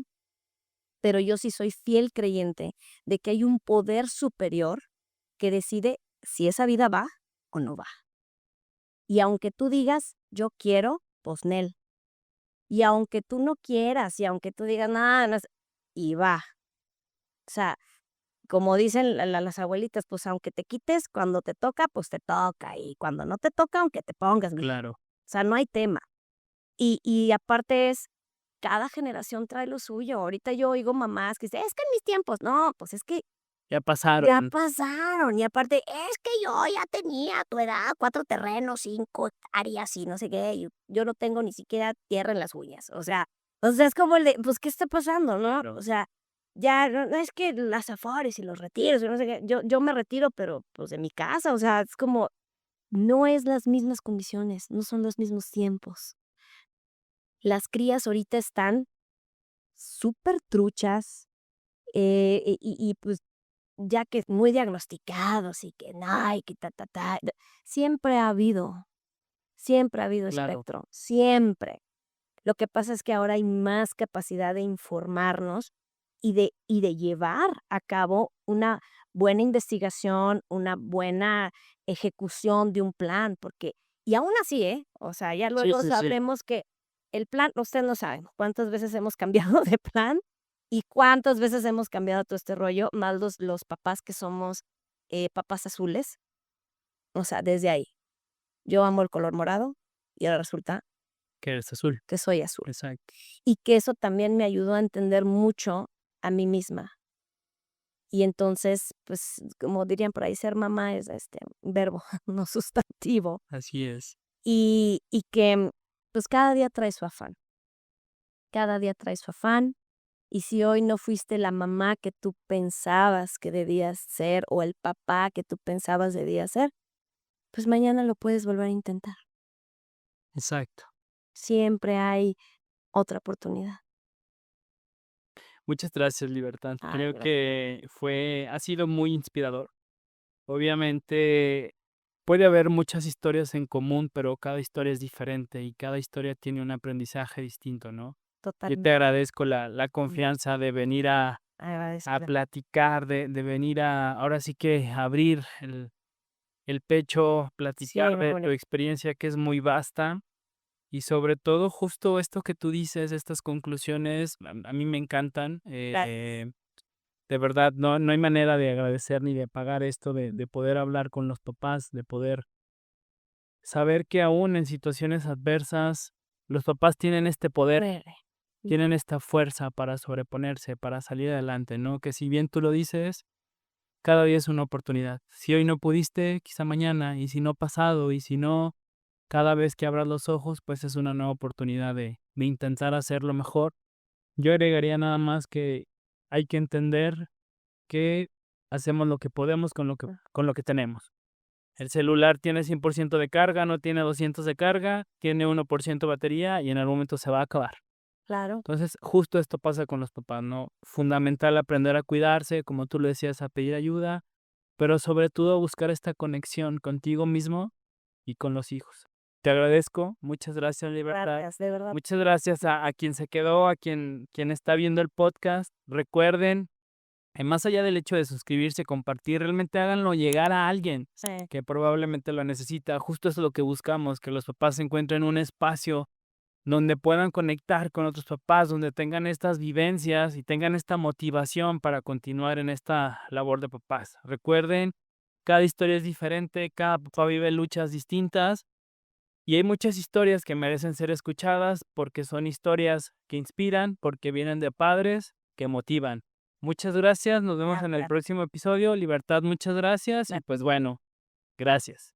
pero yo sí soy fiel creyente de que hay un poder superior que decide si esa vida va o no va. Y aunque tú digas, yo quiero, pues Nel. Y aunque tú no quieras, y aunque tú digas, nada, no, y va. O sea, como dicen las abuelitas, pues aunque te quites, cuando te toca, pues te toca. Y cuando no te toca, aunque te pongas, mija. Claro, O sea, no hay tema. Y aparte es, cada generación trae lo suyo. Ahorita yo oigo mamás que dicen, es que en mis tiempos, no, pues es que ya pasaron. ya pasaron. Y aparte, es que yo ya tenía a tu edad 4 terrenos, 5 hectáreas y no sé qué. Y yo no tengo ni siquiera tierra en las uñas. O sea, es como el de, pues, ¿qué está pasando, no? O sea, ya no es que las afores y los retiros, y no sé qué. Yo me retiro, pero pues de mi casa. O sea, es como, no es las mismas condiciones, no son los mismos tiempos. Las crías ahorita están súper truchas, pues, ya que muy diagnosticados y que no, y que siempre ha habido Claro. espectro, siempre. Lo que pasa es que ahora hay más capacidad de informarnos y de llevar a cabo una buena investigación, una buena ejecución de un plan, porque y aún así, o sea, ya Sí, luego sí, sí. sabremos que el plan, ustedes no saben cuántas veces hemos cambiado de plan y cuántas veces hemos cambiado todo este rollo, más los papás que somos, papás azules, o sea, desde ahí. Yo amo el color morado y ahora resulta Que eres azul. que soy azul. Exacto. Y que eso también me ayudó a entender mucho a mí misma. Y entonces, pues, como dirían por ahí, ser mamá es, verbo, no sustantivo. Así es. Y que, pues, cada día trae su afán, cada día trae su afán. Y si hoy no fuiste la mamá que tú pensabas que debías ser, o el papá que tú pensabas debías ser, pues mañana lo puedes volver a intentar. Exacto. Siempre hay otra oportunidad. Muchas gracias, Libertad. Ay, Creo gracias. que ha sido muy inspirador. Obviamente puede haber muchas historias en común, pero cada historia es diferente y cada historia tiene un aprendizaje distinto, ¿no? Yo te Totalmente agradezco la confianza de venir a agradecida. platicar, de venir ahora sí que abrir el pecho, platicar de tu Siempre. experiencia que es muy vasta. Y sobre todo, justo esto que tú dices, estas conclusiones, a mí me encantan. Gracias. De verdad, no hay manera de agradecer ni de pagar esto de poder hablar con los papás, de poder saber que aún en situaciones adversas, los papás tienen este poder, Fuere. tienen esta fuerza para sobreponerse, para salir adelante, ¿no? Que si bien tú lo dices, cada día es una oportunidad. Si hoy no pudiste, quizá mañana, y si no pasado, y si no, cada vez que abras los ojos, pues es una nueva oportunidad de intentar hacerlo mejor. Yo agregaría nada más que hay que entender que hacemos lo que podemos con lo que tenemos. El celular tiene 100% de carga, no tiene 200 de carga, tiene 1% batería y en algún momento se va a acabar. Claro. Entonces, justo esto pasa con los papás, ¿no? Fundamental aprender a cuidarse, como tú lo decías, a pedir ayuda, pero sobre todo a buscar esta conexión contigo mismo y con los hijos. Te agradezco, muchas gracias, Libertad. Gracias, de verdad. Muchas gracias a quien se quedó, a quien está viendo el podcast. Recuerden, más allá del hecho de suscribirse, compartir, realmente háganlo llegar a alguien Sí. que probablemente lo necesita. Justo eso es lo que buscamos, que los papás encuentren un espacio donde puedan conectar con otros papás, donde tengan estas vivencias y tengan esta motivación para continuar en esta labor de papás. Recuerden, cada historia es diferente, cada papá vive luchas distintas y hay muchas historias que merecen ser escuchadas porque son historias que inspiran, porque vienen de padres que motivan. Muchas gracias, nos vemos en el Gracias. próximo episodio. Libertad, muchas gracias y pues bueno, gracias.